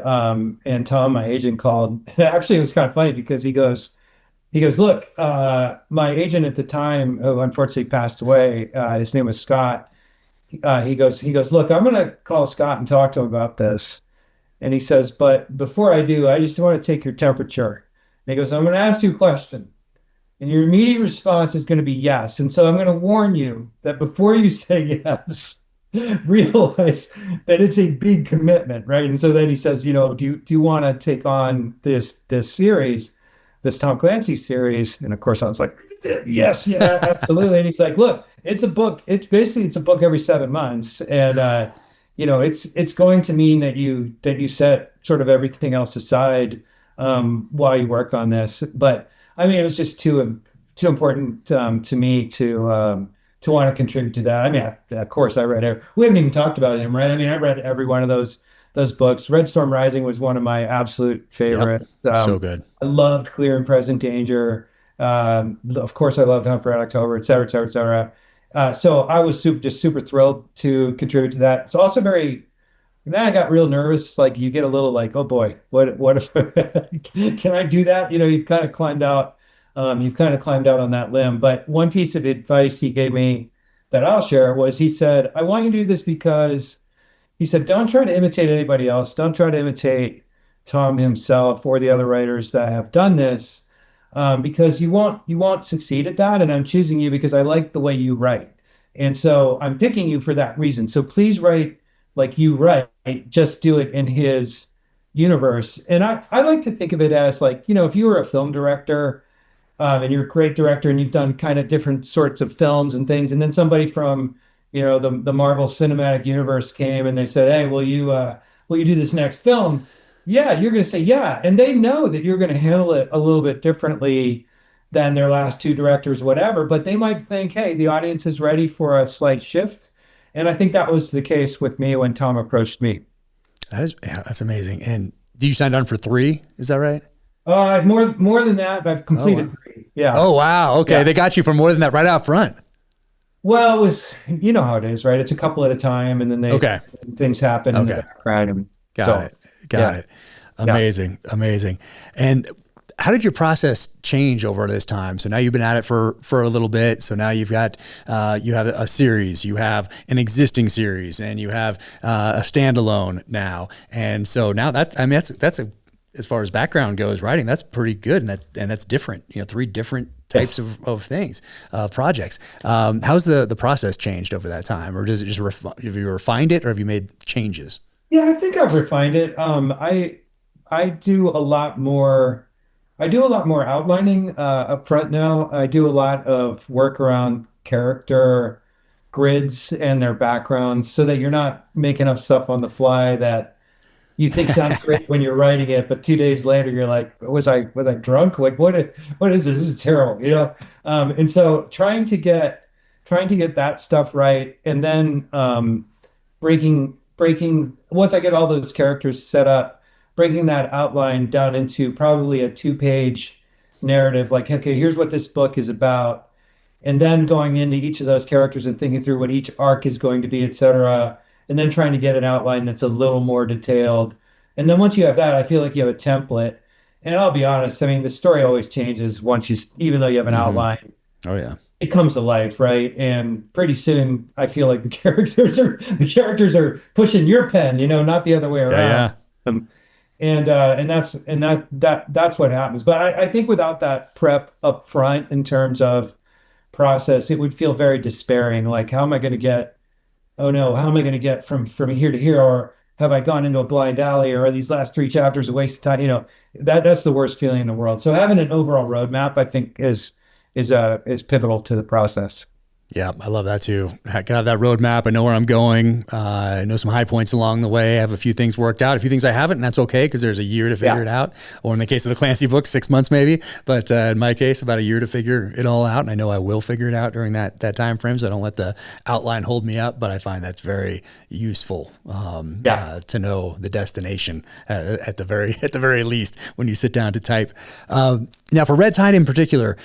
S2: Tom, my agent, called. Actually, it was kind of funny because he goes, look, my agent at the time, who unfortunately passed away, his name was Scott. He goes, look, I'm going to call Scott and talk to him about this. And he says, but before I do, I just want to take your temperature. And he goes, I'm going to ask you a question. And your immediate response is going to be yes. And so I'm going to warn you that before you say yes, realize that it's a big commitment, right? And so then he says, do you want to take on this series, this Tom Clancy series? And of course I was like, yes, yeah, absolutely. And he's like, look, it's a book. It's a book every 7 months. And, it's going to mean that you set sort of everything else aside while you work on this. But I mean, it was just too important to me to want to contribute to that. I mean, of course, I read it. We haven't even talked about him, right? I mean, I read every one of those books. Red Storm Rising was one of my absolute favorites.
S3: Yep. So good.
S2: I loved Clear and Present Danger. Of course, I loved Hunt for Red October, et cetera, et cetera, et cetera. So I was super thrilled to contribute to that. It's also then I got real nervous. Like you get a little like, oh boy, what if, can I do that? You've kind of climbed out on that limb. But one piece of advice he gave me that I'll share was, he said, I want you to do this because, he said, don't try to imitate anybody else. Don't try to imitate Tom himself or the other writers that have done this. Because you won't succeed at that. And I'm choosing you because I like the way you write. And so I'm picking you for that reason. So please write like you write, just do it in his universe. And I like to think of it as like, if you were a film director and you're a great director and you've done kind of different sorts of films and things. And then somebody from, the Marvel Cinematic Universe came and they said, hey, will you do this next film? Yeah, you're going to say yeah. And they know that you're going to handle it a little bit differently than their last two directors, whatever, but they might think, hey, the audience is ready for a slight shift. And I think that was the case with me when Tom approached me.
S3: That's amazing. And do you sign on for 3? Is that right?
S2: More than that, but I've completed 3. Yeah.
S3: Oh, wow. Okay. Yeah. They got you for more than that right out front.
S2: Well, it was, you know how it is, right? It's a couple at a time, and then things happen in the background.
S3: Got it. Amazing. And how did your process change over this time? So now you've been at it for a little bit. So now you've got, you have a series, you have an existing series, and you have a standalone now. And so now that's as far as background goes, writing, that's pretty good. And that's different, 3 different types of things, projects. How's the process changed over that time? Or does it just, have you refined it, or have you made changes?
S2: Yeah, I think I've refined it. I do a lot more outlining up front now. I do a lot of work around character grids and their backgrounds so that you're not making up stuff on the fly that you think sounds great when you're writing it, but 2 days later you're like, was I drunk? Like, what is this? This is terrible, And so trying to get that stuff right, and then breaking once I get all those characters set up, breaking that outline down into probably a 2-page narrative, like, okay, here's what this book is about, and then going into each of those characters and thinking through what each arc is going to be, etc., and then trying to get an outline that's a little more detailed. And then once you have that, I feel like you have a template. And I'll be honest, I mean, the story always changes even though you have an outline.
S3: Oh yeah.
S2: It comes to life, right? And pretty soon I feel like the characters are pushing your pen, not the other way around.
S3: Yeah.
S2: That's what happens. But I think without that prep up front in terms of process, it would feel very despairing. Like, how am I going to get from here to here? Or have I gone into a blind alley? Or are these last 3 chapters a waste of time? That's the worst feeling in the world. So having an overall roadmap, I think, is pivotal to the process.
S3: Yeah, I love that too. I got that roadmap. I know where I'm going. I know some high points along the way. I have a few things worked out, a few things I haven't, and that's okay because there's a year to figure it out. Or in the case of the Clancy book, 6 months maybe. But in my case, about a year to figure it all out. And I know I will figure it out during that time frame, so I don't let the outline hold me up. But I find that's very useful to know the destination at the very least when you sit down to type. Now, for Red Tide in particular,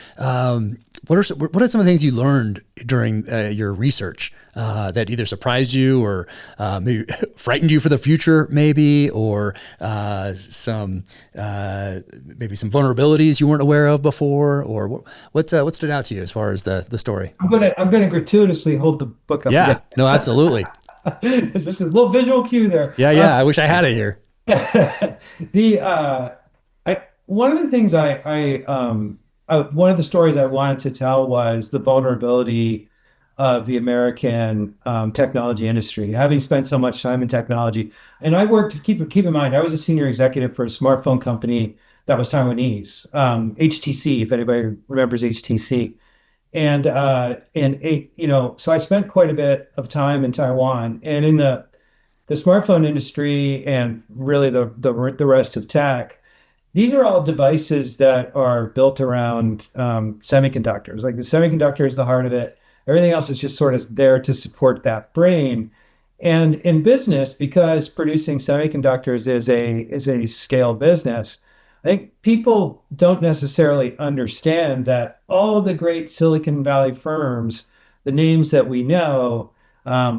S3: what are some of the things you learned during your research that either surprised you or maybe frightened you for the future, maybe, or some vulnerabilities you weren't aware of before, or what stood out to you as far as the story? I'm
S2: gonna gratuitously hold the book up.
S3: Yeah, no, absolutely.
S2: Just a little visual cue there.
S3: Yeah. I wish I had it here.
S2: One of the things one of the stories I wanted to tell was the vulnerability of the American technology industry, having spent so much time in technology. And I worked, keep in mind, I was a senior executive for a smartphone company that was Taiwanese, HTC, if anybody remembers HTC. And so I spent quite a bit of time in Taiwan, and in the smartphone industry and really the rest of tech. These are all devices that are built around semiconductors. Like, the semiconductor is the heart of it. Everything else is just sort of there to support that brain. And in business, because producing semiconductors is a scale business, I think people don't necessarily understand that all the great Silicon Valley firms, the names that we know,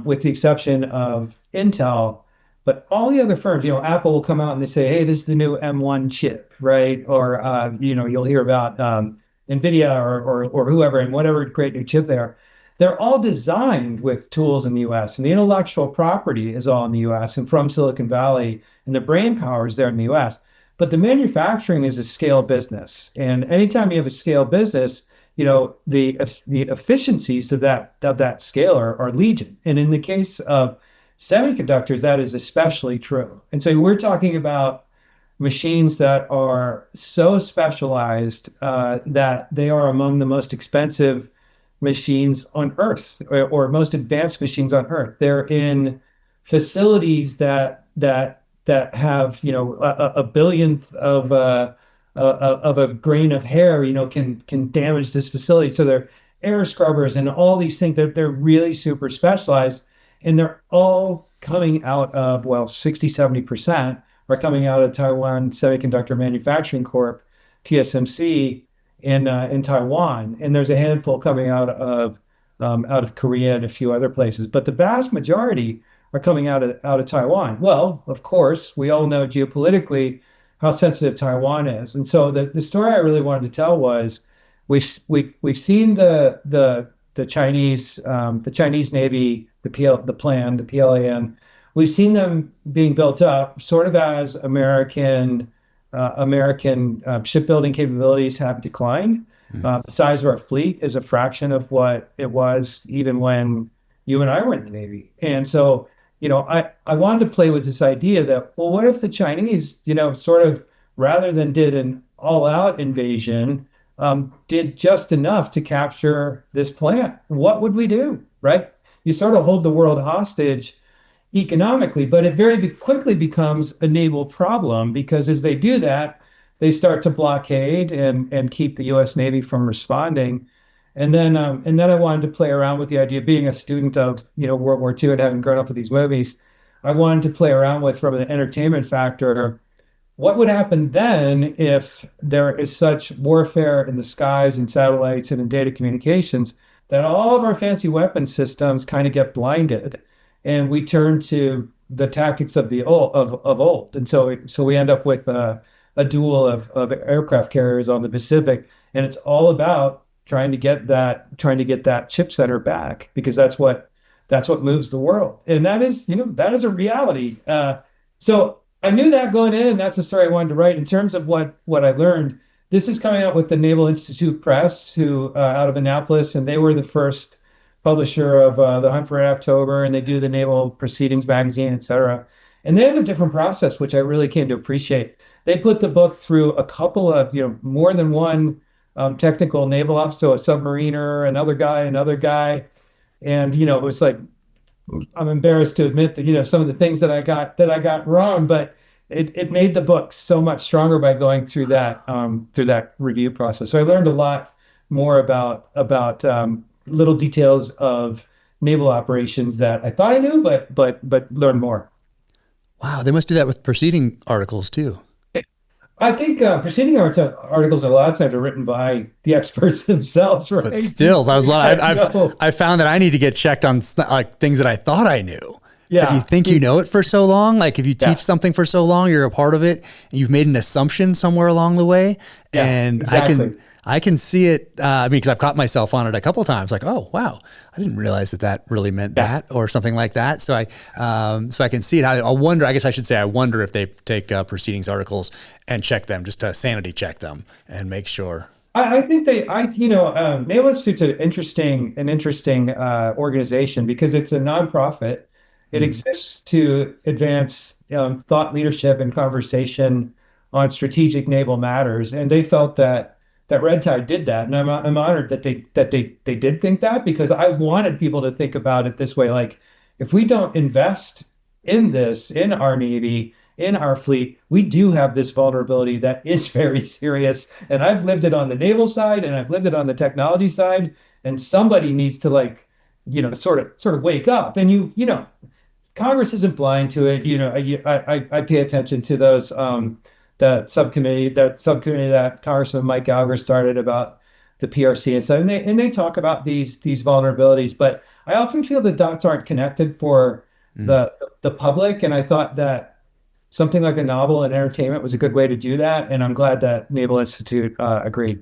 S2: with the exception of Intel, but all the other firms, Apple will come out and they say, hey, this is the new M1 chip, right? Or, you'll hear about NVIDIA or whoever, and whatever great new chip they are. They're all designed with tools in the US, and the intellectual property is all in the US and from Silicon Valley, and the brain power is there in the US. But the manufacturing is a scale business. And anytime you have a scale business, the efficiencies of that scale are legion. And in the case of semiconductors, that is especially true. And so we're talking about machines that are so specialized that they are among the most expensive machines on Earth, or most advanced machines on Earth. They're in facilities that have, a billionth of a grain of hair, can damage this facility. So they're air scrubbers and all these things. They're really super specialized, and they're all coming out of, well, 60-70% are coming out of Taiwan Semiconductor Manufacturing Corp, TSMC, in Taiwan, and there's a handful coming out of Korea and a few other places. But the vast majority are coming out of Taiwan. Well, of course, we all know geopolitically how sensitive Taiwan is, and so the story I really wanted to tell was we've seen the Chinese Navy, the PLAN. We've seen them being built up sort of as American shipbuilding capabilities have declined. The size of our fleet is a fraction of what it was even when you and I were in the Navy. And so, I wanted to play with this idea that, well, what if the Chinese, sort of, rather than did an all-out invasion, did just enough to capture this plant? What would we do, right? You sort of hold the world hostage economically, but it very quickly becomes a naval problem, because as they do that, they start to blockade and keep the U.S. Navy from responding. And then I wanted to play around with the idea, being a student of World War II and having grown up with these movies. I wanted to play around with, from an entertainment factor, what would happen then if there is such warfare in the skies and satellites and in data communications that all of our fancy weapon systems kind of get blinded, and we turn to the tactics of old. And so we end up with a duel of aircraft carriers on the Pacific, and it's all about trying to get that chip center back, because that's what moves the world, and that is a reality. So I knew that going in, and that's the story I wanted to write. In terms of what I learned, this is coming out with the Naval Institute Press, who out of Annapolis, and they were the first publisher of the Hunt for Red October, and they do the Naval Proceedings magazine, etc. And they have a different process, which I really came to appreciate. They put the book through a couple of, more than one technical naval officer, so a submariner, another guy, and it was like, I'm embarrassed to admit that some of the things that I got wrong, but it made the book so much stronger by going through that review process. So I learned a lot more about little details of naval operations that I thought I knew, but learned more.
S3: Wow, they must do that with preceding articles too.
S2: I think preceding articles a lot of times are written by the experts themselves, right?
S3: But still, that was a lot. I found that I need to get checked on like things that I thought I knew. Because you think you know it for so long. Like if you teach something for so long, you're a part of it, and you've made an assumption somewhere along the way.
S2: Yeah,
S3: and
S2: exactly.
S3: I can see it. Because I've caught myself on it a couple of times. Like, oh wow, I didn't realize that really meant that, or something like that. So I can see it. I wonder. I guess I should say I wonder if they take proceedings articles and check them, just to sanity check them and make sure.
S2: I think Naval Institute's an interesting organization, because it's a nonprofit. It exists to advance thought leadership and conversation on strategic naval matters, and they felt that Red Tide did that, and I'm honored that they did think that, because I wanted people to think about it this way: like, if we don't invest in this, in our Navy, in our fleet, we do have this vulnerability that is very serious. And I've lived it on the naval side, and I've lived it on the technology side, and somebody needs to sort of wake up. And Congress isn't blind to it. I pay attention to those that subcommittee that Congressman Mike Gallagher started about the PRC and stuff, and they talk about these vulnerabilities. But I often feel the dots aren't connected for the public, and I thought that something like a novel and entertainment was a good way to do that, and I'm glad that Naval Institute agreed.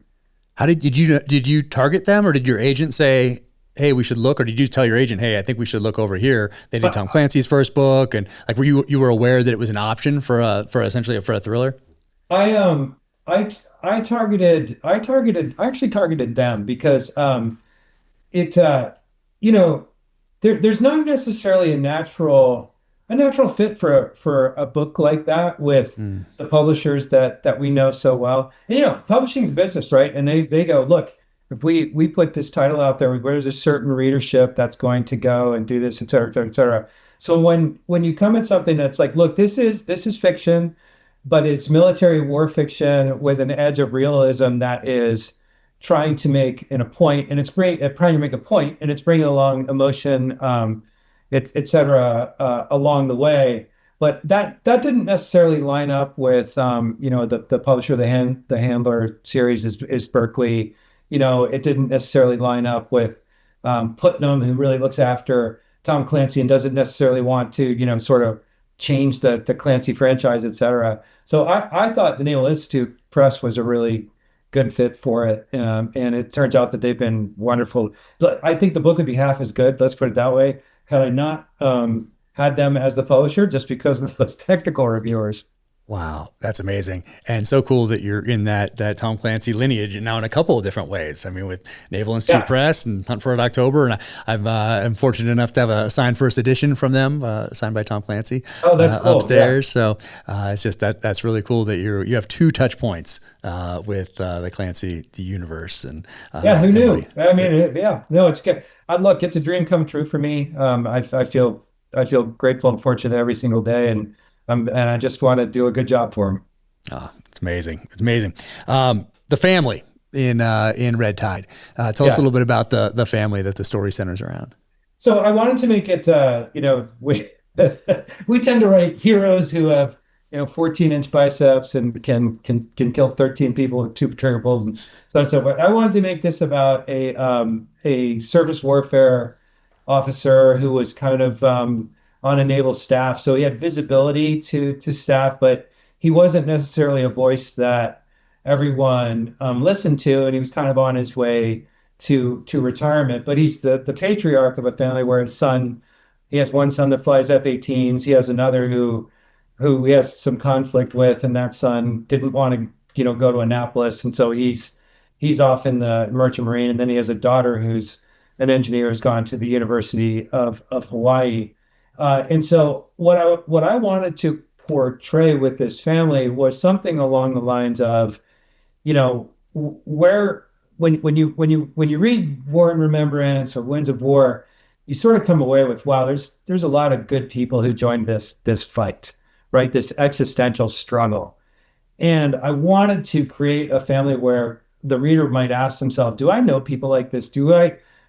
S3: How did you target them, or did your agent say, hey, we should look, or did you tell your agent, hey, I think we should look over here? They did Tom Clancy's first book, and like, were you were aware that it was an option for a thriller?
S2: I actually targeted them, because there's not necessarily a natural a natural fit for a book like that with the publishers that we know so well. And, publishing is business, right? And they go, look, if we put this title out there, there's a certain readership that's going to go and do this, et cetera, et cetera, et cetera. So when you come at something that's like, look, this is fiction, but it's military war fiction with an edge of realism that is trying to make a point, and it's trying to make a point, and it's bringing along emotion, et cetera, along the way. But that didn't necessarily line up with, the publisher of the Handler series is Berkeley. It didn't necessarily line up with Putnam, who really looks after Tom Clancy and doesn't necessarily want to, sort of change the Clancy franchise, et cetera. So I thought the Naval Institute Press was a really good fit for it. And it turns out that they've been wonderful. But I think the book would be half as good, let's put it that way, had I not had them as the publisher, just because of those technical reviewers.
S3: Wow, that's amazing. And so cool that you're in that Tom Clancy lineage and now in a couple of different ways. I mean, with Naval Institute Press and Hunt for Red October. And I'm fortunate enough to have a signed first edition from them, signed by Tom Clancy.
S2: Oh, that's cool.
S3: Upstairs. Yeah. So it's just that's really cool that you have two touch points with the Clancy universe. And
S2: who knew? I mean, no, it's good. Look, it's a dream come true for me. I feel grateful and fortunate every single day. And I just want to do a good job for him.
S3: Oh, it's amazing. It's amazing. The family in Red Tide. Tell us a little bit about the family that the story centers around.
S2: So I wanted to make it, we tend to write heroes who have, 14-inch biceps and can kill 13 people with 2 trigger pulls and so on and so forth. I wanted to make this about a surface warfare officer who was kind of on a naval staff. So he had visibility to staff, but he wasn't necessarily a voice that everyone listened to. And he was kind of on his way to retirement, but he's the patriarch of a family where he has one son that flies F-18s. He has another who he has some conflict with, and that son didn't want to, go to Annapolis. And so he's off in the Merchant Marine. And then he has a daughter who's an engineer who's gone to the University of Hawaii. And so what I wanted to portray with this family was something along the lines of, where when you read War and Remembrance or Winds of War, you sort of come away with, wow, there's a lot of good people who joined this fight, right? This existential struggle. And I wanted to create a family where the reader might ask themselves, do I know people like this?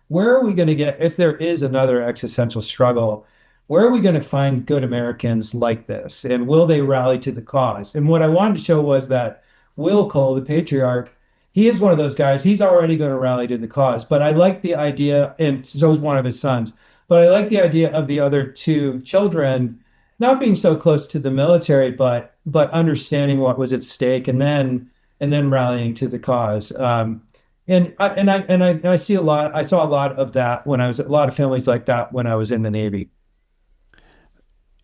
S2: Where are we going to get, if there is another existential struggle, where are we going to find good Americans like this? And will they rally to the cause? And what I wanted to show was that Will Cole, the patriarch, he is one of those guys. He's already going to rally to the cause. But I like the idea, and so is one of his sons, but I like the idea of the other 2 children not being so close to the military, but understanding what was at stake and then rallying to the cause. And I saw a lot of that when I was, a lot of families like that when I was in the Navy.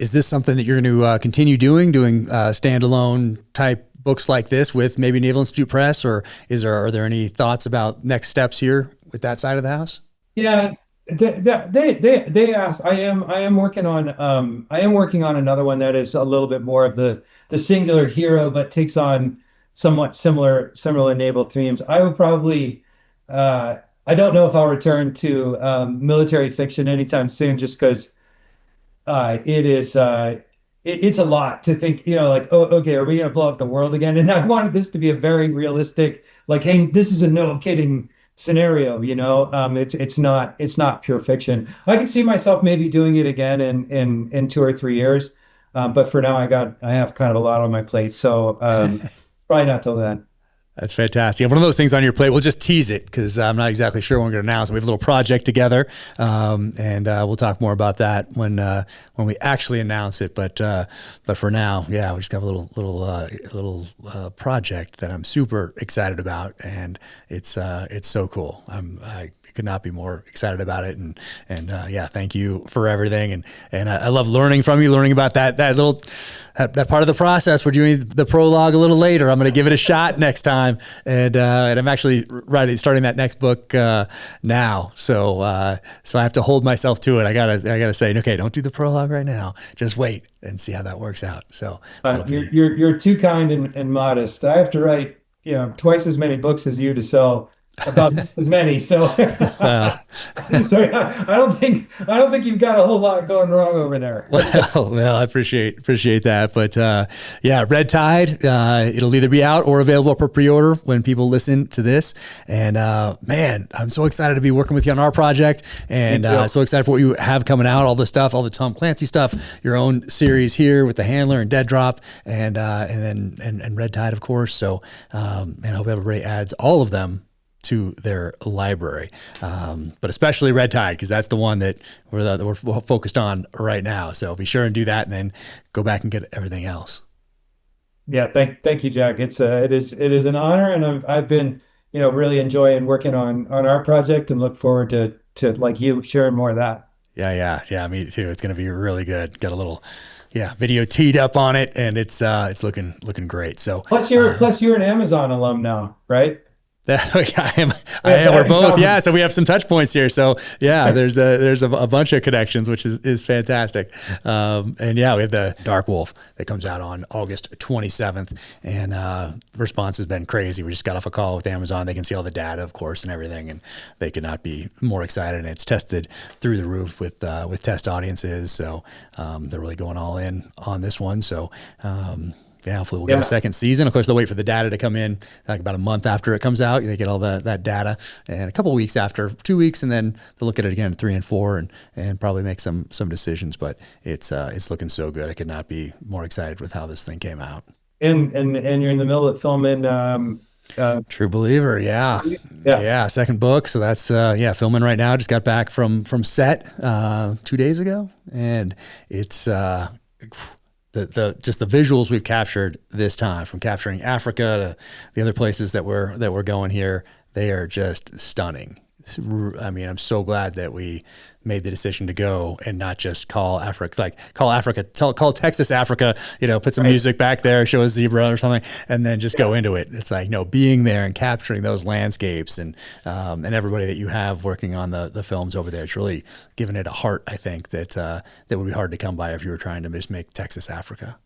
S3: Is this something that you're going to continue doing standalone type books like this with maybe Naval Institute Press, or are there any thoughts about next steps here with that side of the house?
S2: Yeah, they asked. I am working on another one that is a little bit more of the singular hero, but takes on somewhat similar naval themes. I would probably. I don't know if I'll return to military fiction anytime soon, just because. It's a lot to think, like, oh, okay, are we going to blow up the world again? And I wanted this to be a very realistic, like, hey, this is a no kidding scenario, it's not pure fiction. I can see myself maybe doing it again in 2 or 3 years. But for now I have kind of a lot on my plate. So, probably not till then.
S3: That's fantastic. One of those things on your plate, we'll just tease it because I'm not exactly sure when we're going to announce it. We have a little project together, and we'll talk more about that when we actually announce it. But for now, we just have a little project that I'm super excited about, and it's so cool. I could not be more excited about it, and thank you for everything, and I love learning from you, learning about that part of the process. We're doing the prologue a little later. I'm going to give it a shot next time. time, and I'm actually starting that next book now. So I have to hold myself to it. I gotta say, okay, don't do the prologue right now. Just wait and see how that works out. So
S2: you're too kind and modest. I have to write twice as many books as you to sell about as many. So, so I don't think you've got a whole lot going wrong over there.
S3: Well, I appreciate that. But yeah, Red Tide, it'll either be out or available for pre-order when people listen to this. And man, I'm so excited to be working with you on our project, and so excited for what you have coming out, all the stuff, all the Tom Clancy stuff, your own series here with the Handler and Dead Drop, and then Red Tide, of course. So, and I hope everybody adds all of them to their library, but especially Red Tide, because that's the one that we're focused on right now. So be sure and do that, and then go back and get everything else.
S2: Yeah, thank you, Jack. It is an honor, and I've been really enjoying working on our project, and look forward to like you sharing more of that.
S3: Yeah, me too. It's going to be really good. Got a little video teed up on it, and it's looking great. So plus
S2: you're an Amazon alum now, right?
S3: I am. We're both. Yeah. So we have some touch points here. So yeah, there's a bunch of connections, which is fantastic. And yeah, we have the Dark Wolf that comes out on August 27th, and response has been crazy. We just got off a call with Amazon. They can see all the data, of course, and everything, and they could not be more excited. And it's tested through the roof with test audiences. So they're really going all in on this one. So. Yeah, hopefully we'll get a second season. Of course, they'll wait for the data to come in like about a month after it comes out. They get all that data, and a couple of weeks after, 2 weeks, and then they'll look at it again at 3 and 4, and probably make some decisions. But it's looking so good. I could not be more excited with how this thing came out.
S2: And you're in the middle of filming.
S3: True Believer, yeah, second book. So that's filming right now. Just got back from set 2 days ago, and it's. Just the visuals we've captured this time, from capturing Africa to the other places that we're going here, they are just stunning. I mean, I'm so glad that we made the decision to go and not just call Texas Africa, put some music back there, show a zebra or something, and then just go into it. It's like, no, being there and capturing those landscapes and everybody that you have working on the films over there, it's really given it a heart, I think, that would be hard to come by if you were trying to just make Texas Africa.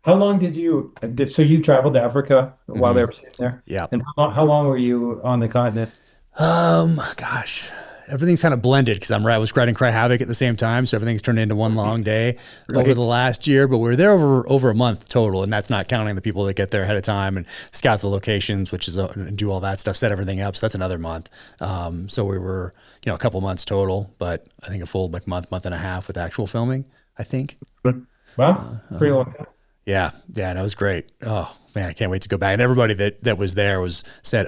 S2: How long so you traveled to Africa while they were sitting there?
S3: Yeah.
S2: And how long were you on the continent?
S3: Gosh, everything's kind of blended because I was writing Cry Havoc at the same time, so everything's turned into one long day over the last year. But we were there over a month total, and that's not counting the people that get there ahead of time and scout the locations, which is and do all that stuff, set everything up. So that's another month. So we were a couple months total, but I think a full month and a half with actual filming, I think.
S2: Wow, pretty long.
S3: Yeah, and it was great. Oh man, I can't wait to go back. And everybody that was there said,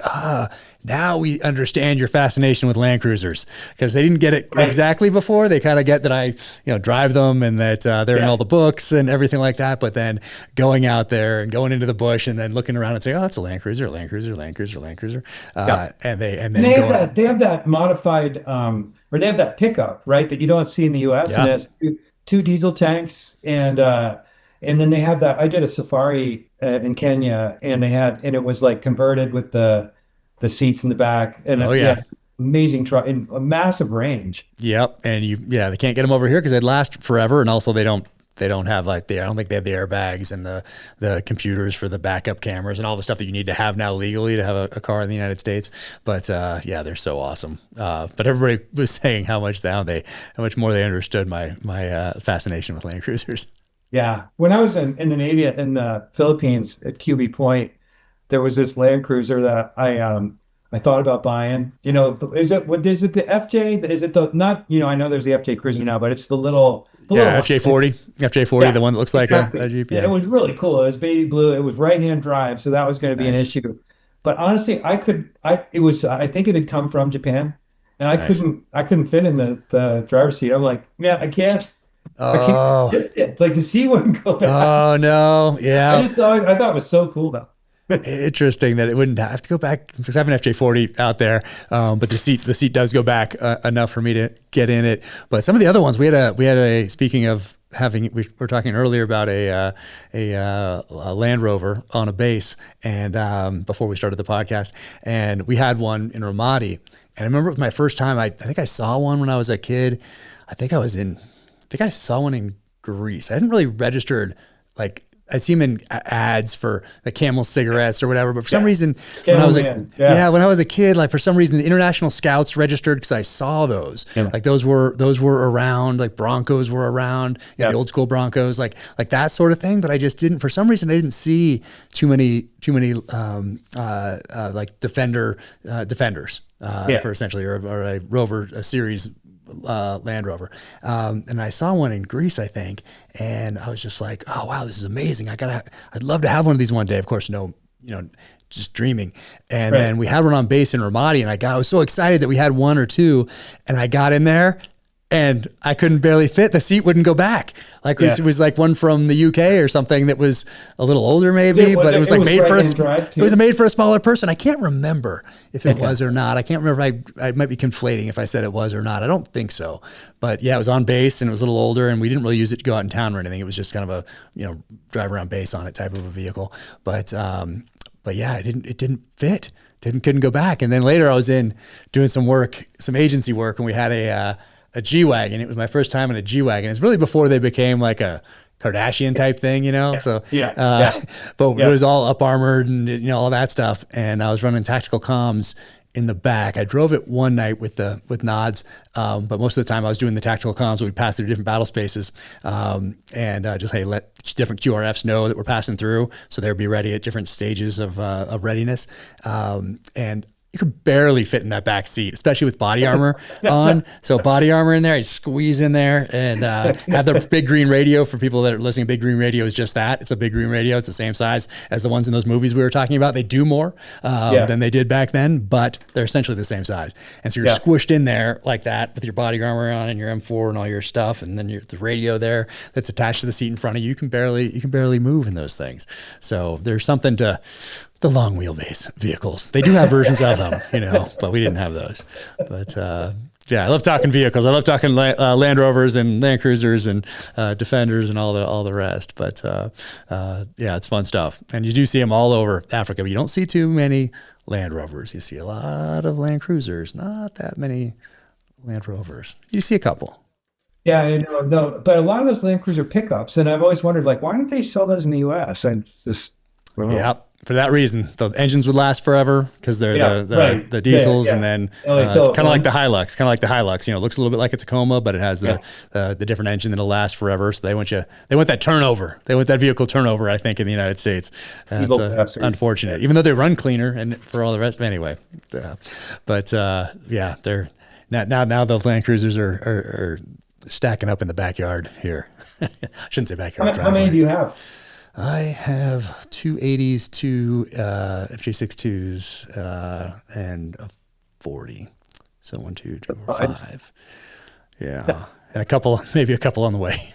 S3: now we understand your fascination with Land Cruisers, because they didn't get it exactly before. They kind of get that I drive them and that they're in all the books and everything like that. But then going out there and going into the bush and then looking around and saying, oh, that's a Land Cruiser, Land Cruiser, Land Cruiser, Land Cruiser. And they have that modified, or they have that pickup, right, that you don't see in the U.S.
S2: Yeah. And it has two diesel tanks and then they have that. I did a safari in Kenya, and it was like converted with the seats in the back, and amazing truck and a massive range.
S3: Yep, and they can't get them over here because they'd last forever, and also they don't have I don't think they have the airbags and the computers for the backup cameras and all the stuff that you need to have now legally to have a car in the United States. But they're so awesome. But everybody was saying how much more they understood my fascination with Land Cruisers.
S2: Yeah. When I was in the Navy in the Philippines at QB Point, there was this Land Cruiser that I thought about buying. Is it the FJ? Is it the not? I know there's the FJ Cruiser now, but it's the little FJ40, the one that looks like a Jeep. Yeah, it was really cool. It was baby blue. It was right-hand drive, so that was going to be an issue. But honestly, I think it had come from Japan, and I couldn't fit in the driver's seat. I'm like, man, I can't.
S3: Oh,
S2: like the seat wouldn't go back.
S3: Oh no, yeah.
S2: I thought it was so cool though.
S3: Interesting that it wouldn't have to go back, because I have an FJ40 out there, but the seat does go back enough for me to get in it. But some of the other ones, we had a speaking of we were talking earlier about a Land Rover on a base, and before we started the podcast, and we had one in Ramadi, and I remember it was my first time. I think I saw one when I was a kid. I think I saw one in Greece. I hadn't really registered, like I see them in ads for the Camel cigarettes or whatever, but for some reason, when I was a kid, like for some reason, the International Scouts registered because I saw those. Yeah. Like those were around. Like Broncos were around. The old school Broncos, like that sort of thing. But I just didn't. For some reason, I didn't see too many like defenders for essentially or a Rover, a series. Land Rover. And I saw one in Greece, I think. And I was just like, oh, wow, this is amazing. I'd love to have one of these one day. Of course, just dreaming. And then we had one on base in Ramadi, and I was so excited that we had one or two, and I got in there and I couldn't barely fit. The seat wouldn't go back. Like it was like one from the UK or something that was a little older maybe, but it was made for a smaller person. I can't remember if it was or not. I can't remember. I might be conflating if I said it was or not. I don't think so. But yeah, it was on base and it was a little older, and we didn't really use it to go out in town or anything. It was just kind of a, drive around base on it type of a vehicle. But yeah, it didn't fit. Couldn't go back. And then later I was in doing some agency work, and we had a G-Wagon. It was my first time in a G-Wagon. It's really before they became like a Kardashian type thing, So, but it was all up armored and, all that stuff. And I was running tactical comms in the back. I drove it one night with nods. But most of the time I was doing the tactical comms. We'd pass through different battle spaces, and just, hey, let different QRFs know that we're passing through, so they'd be ready at different stages of readiness. And you could barely fit in that back seat, especially with body armor on. So body armor in there, I squeeze in there and have the big green radio. For people that are listening, big green radio is just that. It's a big green radio. It's the same size as the ones in those movies we were talking about. They do more than they did back then, but they're essentially the same size. And so you're squished in there like that with your body armor on and your M4 and all your stuff, and then the radio there that's attached to the seat in front of you. You can barely move in those things. So there's something to the long wheelbase vehicles. They do have versions of them, but we didn't have those. But I love talking vehicles. I love talking Land Rovers and Land Cruisers and Defenders and all the rest. But it's fun stuff. And you do see them all over Africa, but you don't see too many Land Rovers. You see a lot of Land Cruisers, not that many Land Rovers. You see a couple.
S2: Yeah, I know. No, but a lot of those Land Cruiser pickups, and I've always wondered, like, why don't they sell those in the U.S.?
S3: For that reason, the engines would last forever because they're the diesels, and then kind of like the Hilux. Looks a little bit like a Tacoma, but it has the different engine that'll last forever. So they want that turnover. They want that vehicle turnover, I think, in the United States. It's unfortunate, even though they run cleaner and for all the rest. Anyway, they're now the Land Cruisers are stacking up in the backyard here. I shouldn't say backyard.
S2: How many do you have?
S3: I have two 80s, two FJ62s, and a 40. So 1, 2, 3, 4, 5. Yeah. And maybe a couple on the way.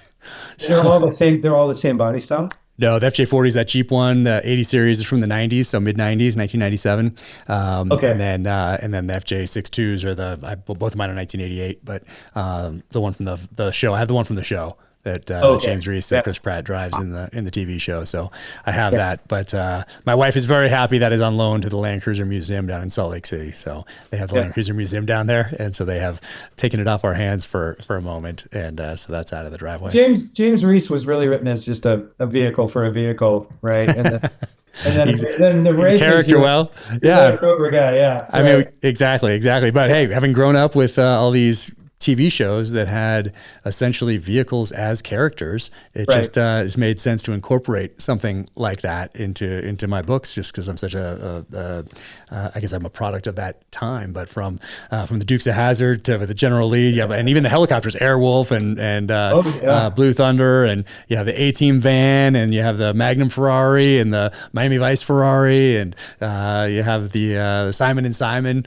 S2: They're all the same. They're all the same body style.
S3: No, the FJ40 is that Jeep one. The 80 series is from the 90s, so mid 90s, 1997. And then the FJ62s are both of mine are 1988. But the one from the show, I have the one from the show that James Reese, that Chris Pratt drives in the TV show. So I have that. But my wife is very happy that is on loan to the Land Cruiser Museum down in Salt Lake City. So they have the Land Cruiser Museum down there, and so they have taken it off our hands for a moment, and so that's out of the driveway.
S2: James Reese was really written as just a vehicle for a vehicle, right? And then the race
S3: character,
S2: Rover guy,
S3: I mean, exactly. But hey, having grown up with all these TV shows that had essentially vehicles as characters, it just has made sense to incorporate something like that into my books, just because I'm such I guess I'm a product of that time. But from the Dukes of Hazzard to the General Lee, and even the helicopters, Airwolf and Blue Thunder, and you have the A-Team van, and you have the Magnum Ferrari and the Miami Vice Ferrari, and you have the Simon and Simon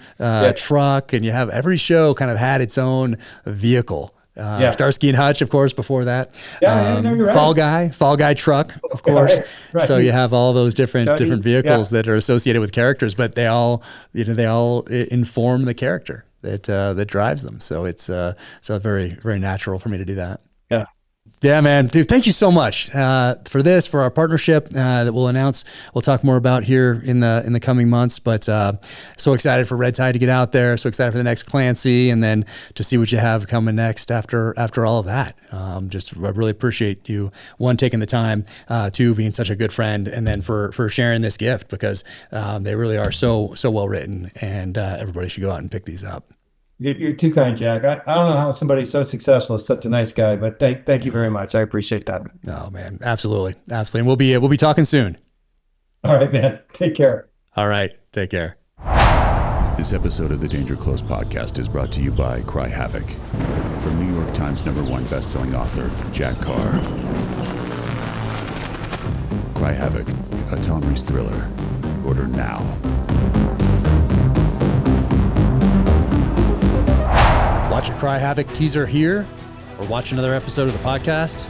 S3: truck, and you have every show kind of had its own vehicle. Starsky and Hutch, of course, before that.
S2: You're right.
S3: Fall Guy truck, of course.
S2: Right.
S3: So you have all those different vehicles that are associated with characters, but they all inform the character that drives them. So it's very, very natural for me to do that.
S2: Yeah.
S3: Yeah, man. Dude, thank you so much for this, for our partnership that we'll announce. We'll talk more about here in the coming months. But so excited for Red Tide to get out there. So excited for the next Clancy, and then to see what you have coming next after all of that. I really appreciate you, one, taking the time, two, being such a good friend, and then for sharing this gift, because they really are so well written, and everybody should go out and pick these up.
S2: You're too kind, Jack. I don't know how somebody so successful is such a nice guy, but thank you very much. I appreciate that.
S3: Oh man, absolutely. And we'll be talking soon.
S2: All right, man. Take care.
S3: All right, take care.
S1: This episode of the Danger Close podcast is brought to you by Cry Havoc, from New York Times #1 bestselling author Jack Carr. Cry Havoc, a Tom Reese thriller. Order now.
S3: Watch a Cry Havoc teaser here, or watch another episode of the podcast.